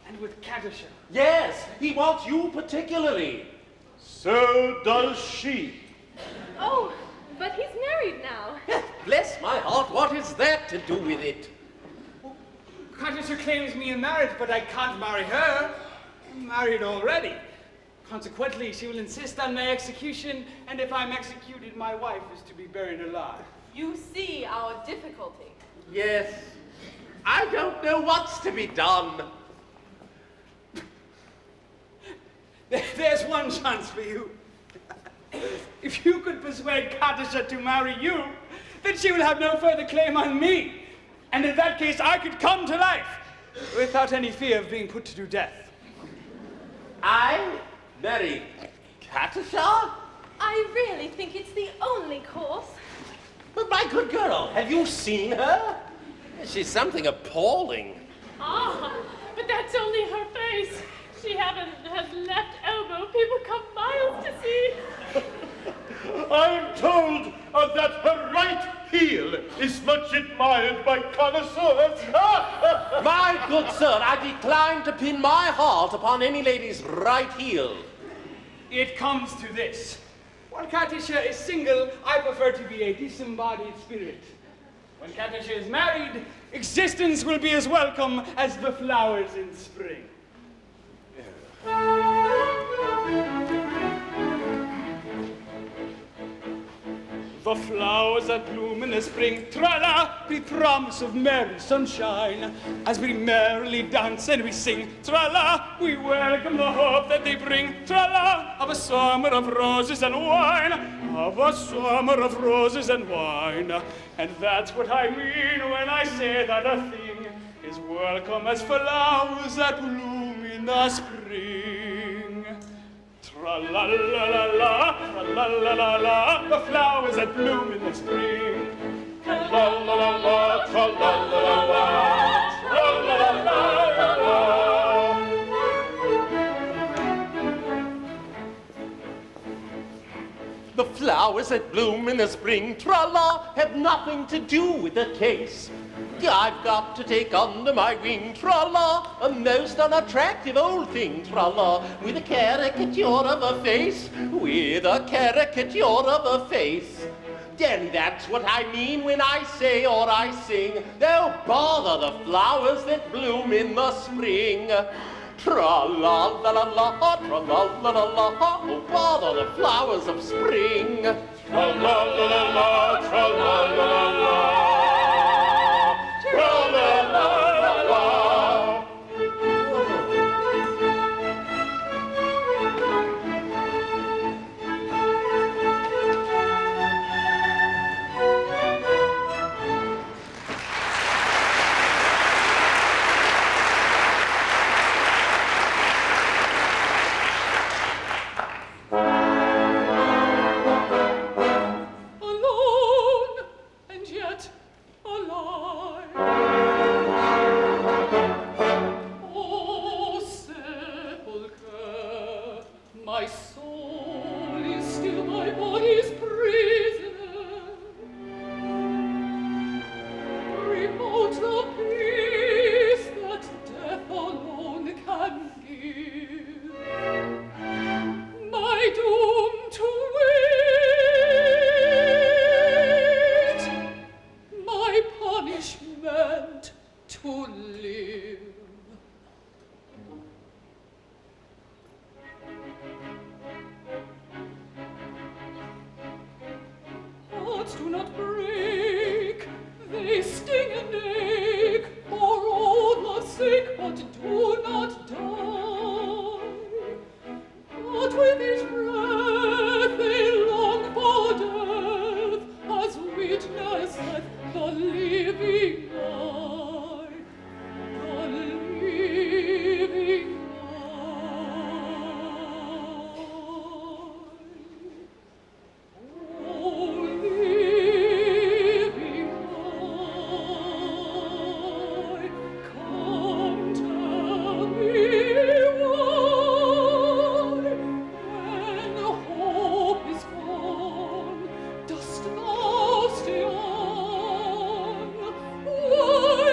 And with Katisha? Yes, he wants you particularly. So does she. Oh, but he's married now. Bless my heart, what is that to do with it? Katisha claims me in marriage, but I can't marry her. I'm married already. Consequently, she will insist on my execution, and if I'm executed, my wife is to be buried alive. You see our difficulty. Yes, I don't know what's to be done. There's one chance for you. If you could persuade Katisha to marry you, then she will have no further claim on me. And in that case, I could come to life without any fear of being put to death. I marry Katisha? I really think it's the only course. But my good girl, have you seen her? She's something appalling. Ah, but that's only her face. she has left elbow, people come miles to see. I'm told that her right heel is much admired by connoisseurs. My good sir, I decline to pin my heart upon any lady's right heel. It comes to this. While Katisha is single, I prefer to be a disembodied spirit. When Katisha is married, existence will be as welcome as the flowers in spring. The flowers that bloom in the spring, tra-la, the promise of merry sunshine. As we merrily dance and we sing, tra-la, we welcome the hope that they bring, tra-la, of a summer of roses and wine, of a summer of roses and wine. And that's what I mean when I say that a thing is welcome as flowers that bloom in the spring. Tra-la-la-la-la, tra-la-la-la-la, the flowers that bloom in the spring. Tra-la-la-la-la, tra-la-la-la-la, tra-la-la-la-la. The flowers that bloom in the spring, tra-la, have nothing to do with the case. I've got to take under my wing, tra-la, a most unattractive old thing, tra-la, with a caricature of a face, with a caricature of a face. And that's what I mean when I say or I sing, oh, bother the flowers that bloom in the spring. Tra-la-la-la-la, tra-la-la-la-la, oh, bother the flowers of spring. Tra-la-la-la-la, tra-la-la-la-la. Whoa!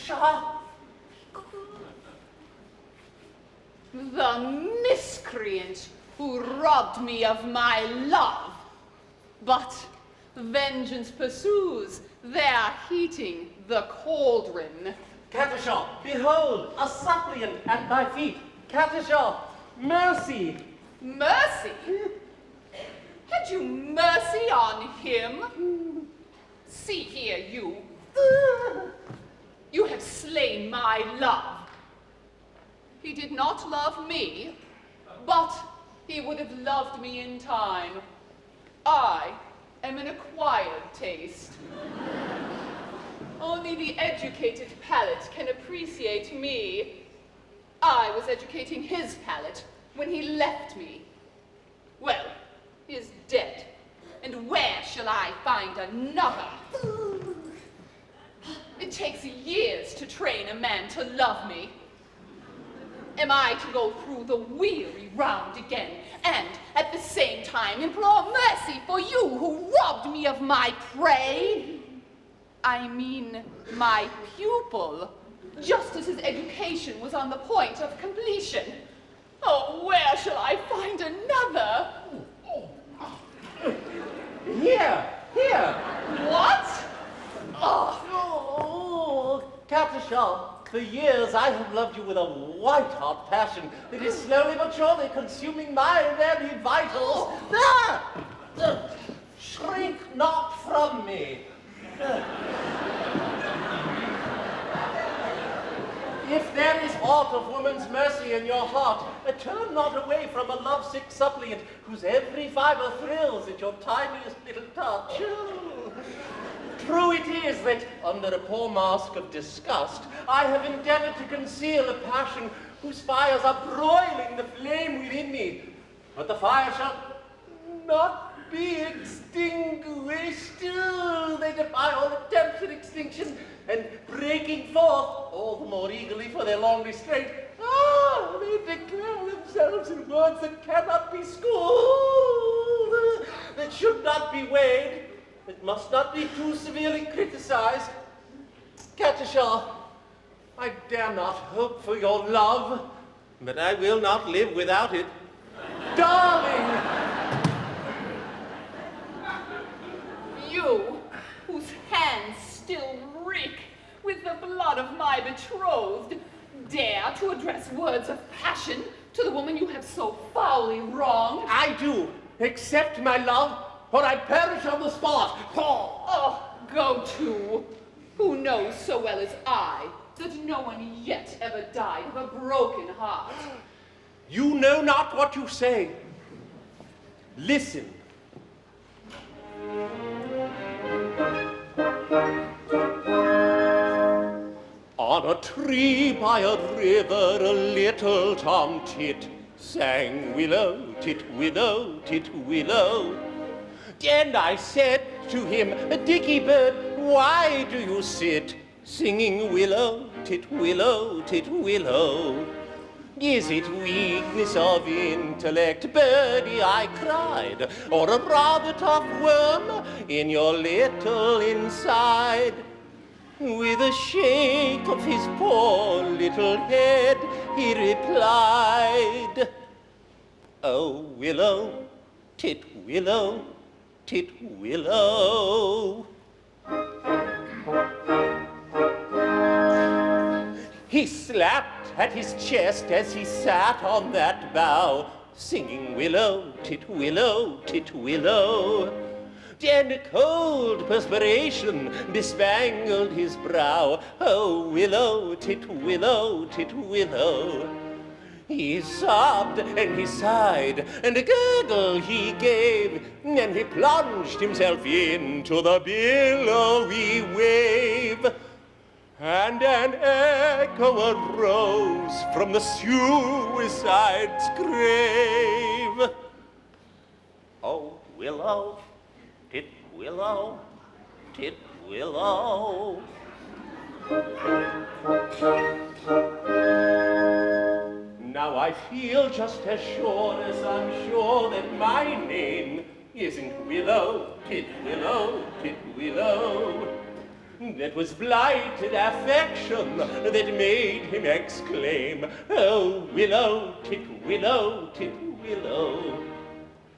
Catashaw! The miscreant who robbed me of my love. But vengeance pursues, they're heating the cauldron. Catashaw, behold, a suppliant at thy feet. Catashaw, mercy! Mercy? Had you mercy on him? See here, you. You have slain my love. He did not love me, but he would have loved me in time. I am an acquired taste. Only the educated palate can appreciate me. I was educating his palate when he left me. Well, he is dead, and where shall I find another? It takes years to train a man to love me. Am I to go through the weary round again, and at the same time implore mercy for you who robbed me of my prey? I mean, my pupil, just as his education was on the point of completion. Oh, where shall I find another? Here! What? Oh, Catashaw, for years I have loved you with a white-hot passion that is slowly but surely consuming my very vitals. There! Shrink not from me. If there is aught of woman's mercy in your heart, turn not away from a lovesick suppliant whose every fibre thrills at your tiniest little touch. True it is that, under a poor mask of disgust, I have endeavored to conceal a passion whose fires are broiling the flame within me. But the fire shall not be extinguished. They defy all attempts at extinction, and breaking forth, all the more eagerly for their long restraint, they declare themselves in words that cannot be schooled, that should not be weighed, that must not be too severely criticized. Catashaw, I dare not hope for your love, but I will not live without it. Darling! You, whose hands still reek with the blood of my betrothed, dare to address words of passion to the woman you have so foully wronged? I do. Accept my love, or I perish on the spot. Oh, go to. Who knows so well as I that no one yet ever died of a broken heart? You know not what you say. Listen. On a tree by a river, a little tom tit sang willow, tit, willow, tit, willow. And I said to him, Dicky bird, why do you sit singing willow, tit, willow, tit, willow? Is it weakness of intellect, birdie, I cried, or a rather tough worm in your little inside? With a shake of his poor little head, he replied, Oh, willow, tit, willow, tit, willow. He slapped at his chest as he sat on that bough, singing willow, tit, willow, tit, willow. And a cold perspiration bespangled his brow. Oh, willow, tit, willow, tit, willow. He sobbed and he sighed, and a gurgle he gave, and he plunged himself into the billowy wave. And an echo arose from the suicide's grave. Oh, willow, tit, willow, tit, willow. Now I feel just as sure as I'm sure that my name isn't Willow, tit, willow, tit, willow. that was blighted affection that made him exclaim, "Oh, willow, tip, willow, tip, willow."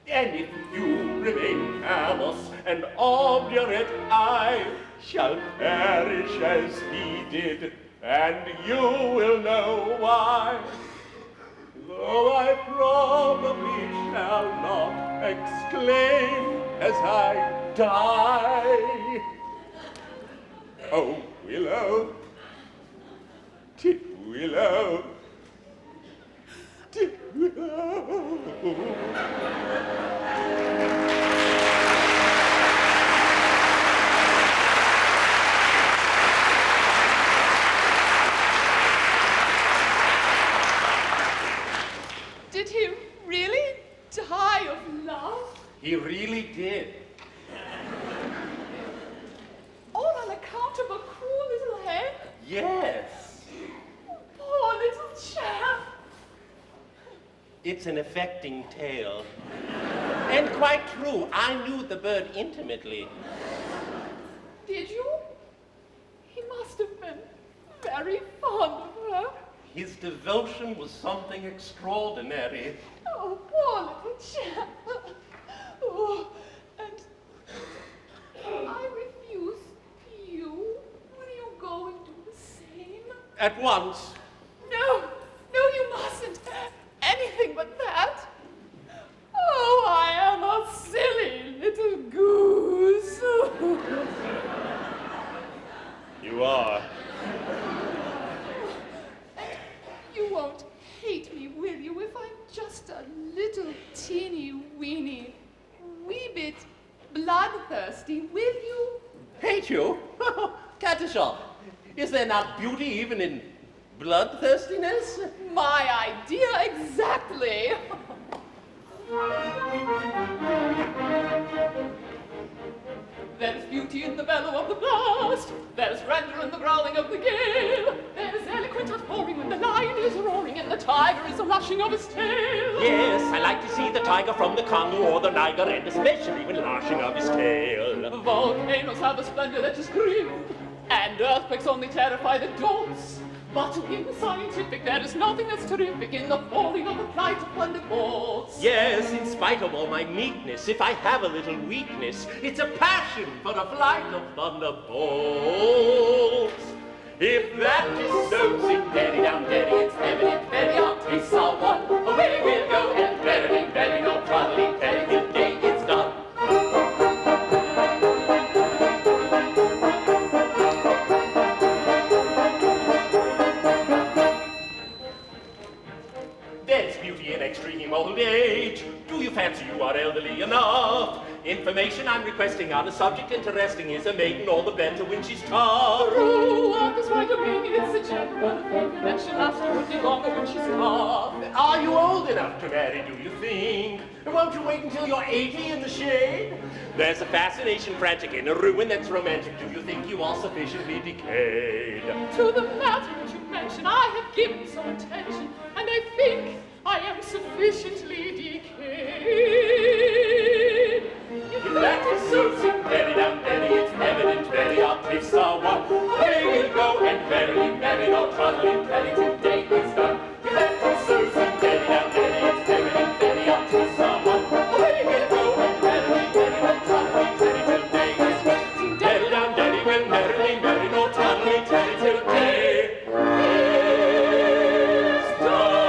And if you remain callous and obdurate, I shall perish as he did, and you will know why. Though I probably shall not exclaim as I die. Oh, willow, tip, willow, tip, willow. Did he really die of love? He really did. All on account of a cruel little hen? Yes. Poor little chap. It's an affecting tale. And quite true. I knew the bird intimately. Did you? He must have been very fond of her. His devotion was something extraordinary. Oh, poor little chap. Oh, and I refuse you. Will you go and do the same? At once. No, you mustn't. Anything but that. Oh, I am a silly little goose. You are. You won't hate me, will you, if I'm just a little teeny weeny, wee bit bloodthirsty, will you? Hate you? Katisha, is there not beauty even in bloodthirstiness? My idea exactly. There's beauty in the bellow of the blast. There's grandeur in the growling of the gale. There's eloquent outpouring when the lion is roaring and the tiger is lashing of his tail. Yes, I like to see the tiger from the Congo or the Niger, and especially when lashing of his tail. Volcanoes have a splendor that is grim, and earthquakes only terrify the dogs. But in the scientific, there is nothing that's terrific in the falling of the flight of thunderbolts. Yes, in spite of all my meekness, if I have a little weakness, it's a passion for the flight of thunderbolts. If that is so, sing daddy down daddy, it's evident, very hot, we saw one. Away we'll go, and very, very no troubling, very good day, it's done. There's beauty in extreme old age. Do you fancy you are elderly enough? Information I'm requesting on a subject interesting. Is a maiden all the better when she's tough? True, that's why you mean it's a general thing, and she'll last a little longer when she's tough. Are you old enough to marry, do you think? Won't you wait until you're 80 in the shade? There's a fascination frantic in a ruin that's romantic. Do you think you are sufficiently decayed? To the matter that you mention, I have given some attention, and I think I am sufficiently decayed. If that is so, sing daddy down daddy, it's evident, very obvious, someone. Away we'll go, and verily, very no troubling, very today is done. If that is so, sing daddy down daddy, it's evident, very obvious, someone. Away we'll go, and verily, very no troubling, very today is done. Sing daddy down daddy, well, merrily, very no troubling, very today is done.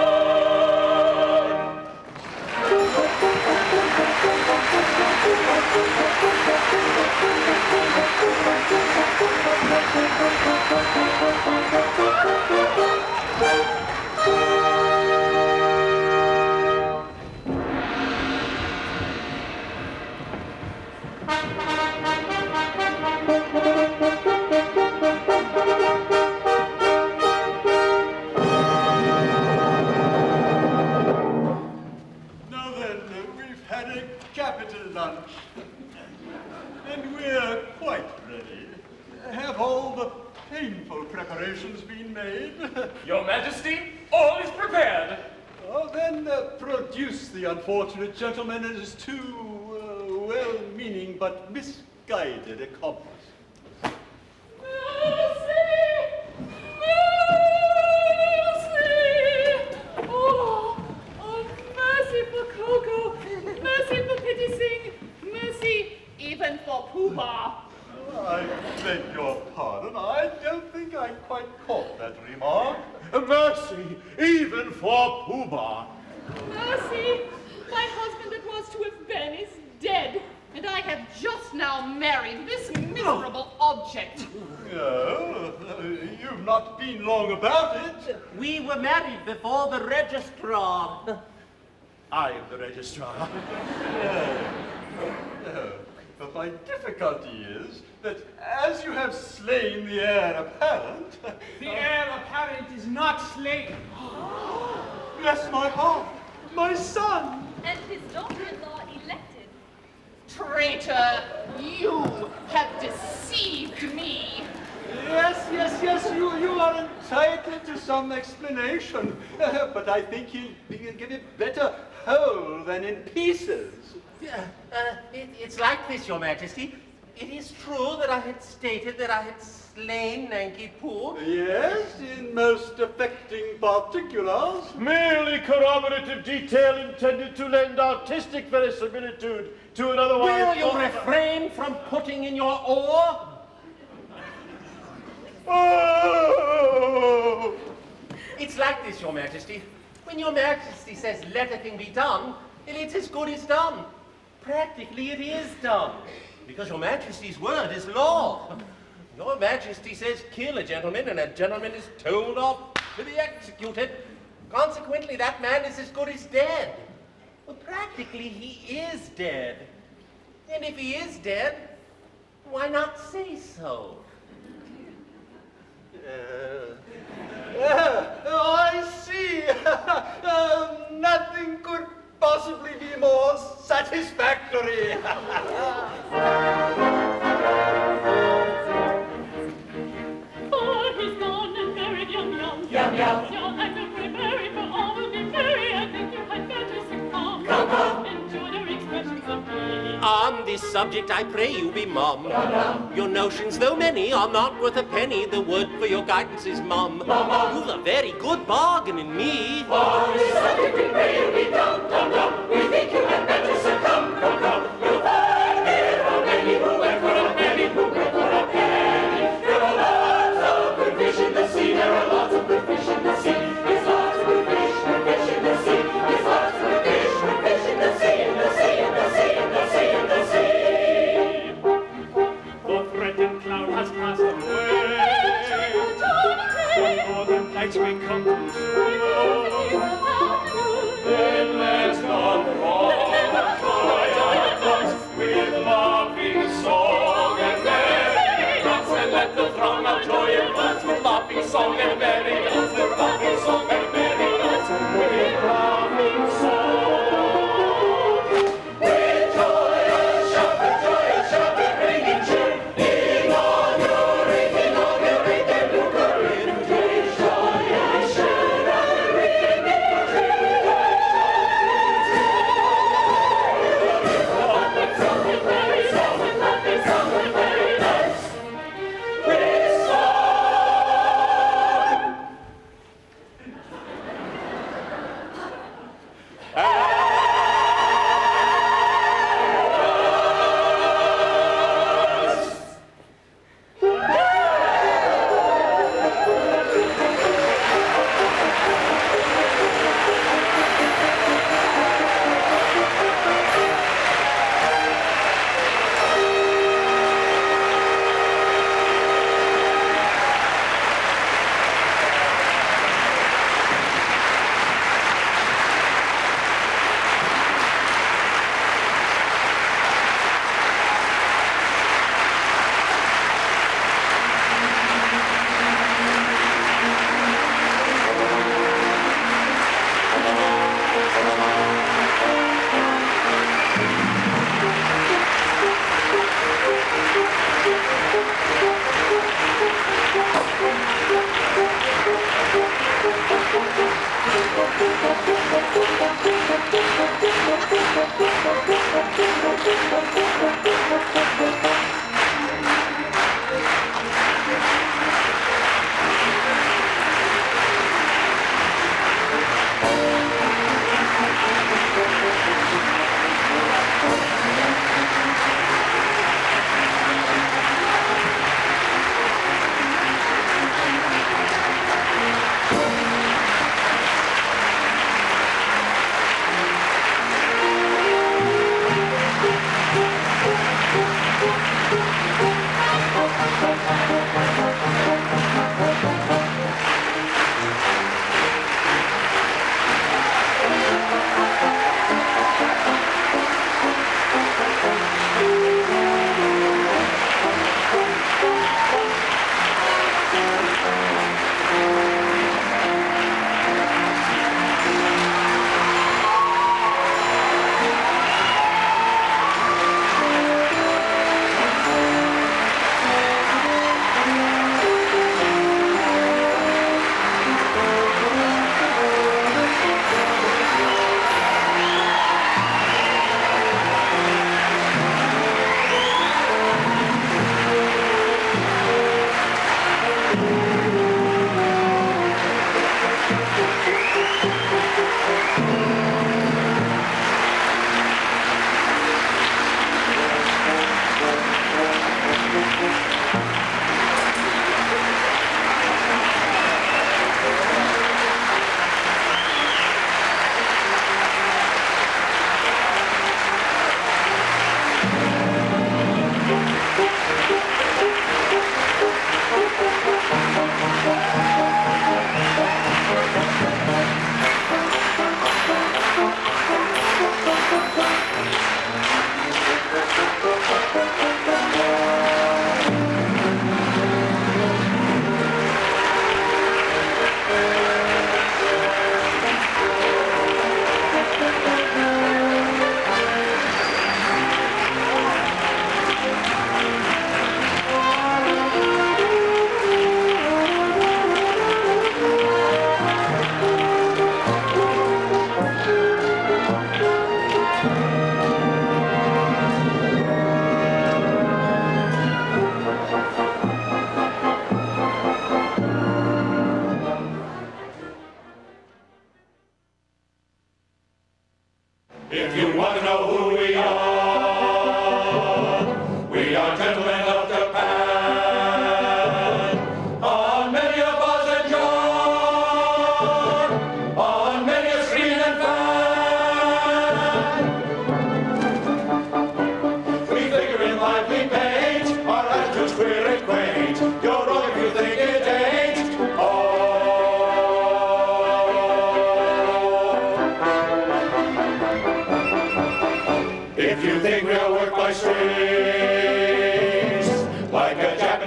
Now then, we've had a capital lunch, and we're quite ready. Have all the painful preparations been made? Your Majesty, all is prepared. Oh, then produce the unfortunate gentleman and his two well-meaning but misguided accomplices. Pooh-Bah. I beg your pardon. I don't think I quite caught that remark. Mercy, even for Pooh-Bah. Mercy, my husband that was to have been is dead, and I have just now married this miserable object. No, you've not been long about it. We were married before the registrar. I am the registrar. No. But my difficulty is that as you have slain the heir apparent... The heir apparent is not slain. Bless my heart, my son! And his daughter-in-law elected. Traitor, you have deceived me. Yes, you are entitled to some explanation. But I think he'll give it better whole than in pieces. It's like this, Your Majesty. It is true that I had stated that I had slain Nanki Poo. Yes, in most affecting particulars. Merely corroborative detail intended to lend artistic verisimilitude to an otherwise... Will you refrain from putting in your oar? Oh! It's like this, Your Majesty. When Your Majesty says let a thing be done, then it's as good as done. Practically it is done, because Your Majesty's word is law. Your Majesty says kill a gentleman, and a gentleman is told off to be executed. Consequently, that man is as good as dead. Well, practically he is dead. And if he is dead, why not say so? I see. Nothing could possibly be more satisfactory. For he's gone and married Yum. Yeah, and if we're married, for all will be merry. I think you had better succumb. Come. Enjoy their expressions of me. On this subject I pray you be mum. Your notions, though many, are not worth a penny. The word for your guidance is mum. You've a very good bargain in me. On this subject we pray you be dumb. We think you had better succumb. Come. You'll find there are many who went for a penny, There are lots of good fish in the sea. There are lots of good fish in the sea. There's lots of good fish in the sea. There's lots of good fish in the sea, in the sea, in the sea, in the sea, in the sea. The threatened cloud has passed away. What northern lights may come to show. Then let's not with laughing song and merry dance, and let the throng of joy advance with laughing song and merry dance, with laughing song and merry dance, with laughing song. With joyous shout, ringing cheer, inaugurate the new career. Joyous shout, ringing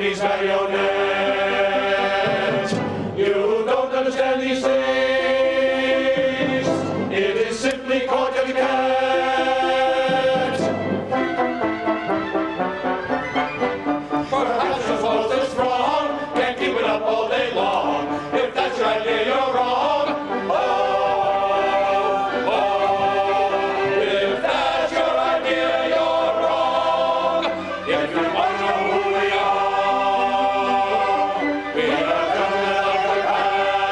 Chinese marionette. You don't understand these things. It is simply called etiquette. Perhaps the fault is wrong. Can't keep it up all day long. If that's your idea, you're wrong. Oh, if that's your idea, you're wrong. If you want to know who we are the government of Japan.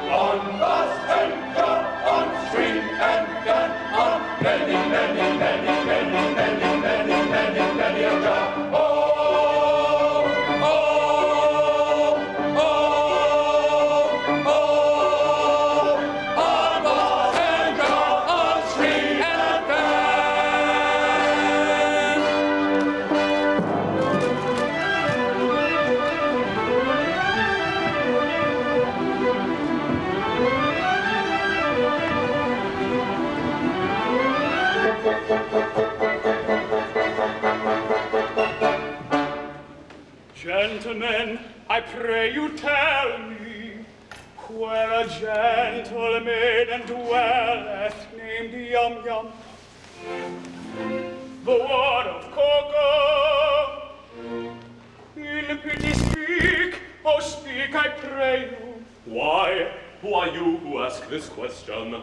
On bus and truck, on street and van, on many a job. Gentlemen, I pray you tell me where a gentle maiden dwelleth named Yum Yum. The word of cocoa, in pity speak, oh speak, I pray you. Why, who are you who ask this question?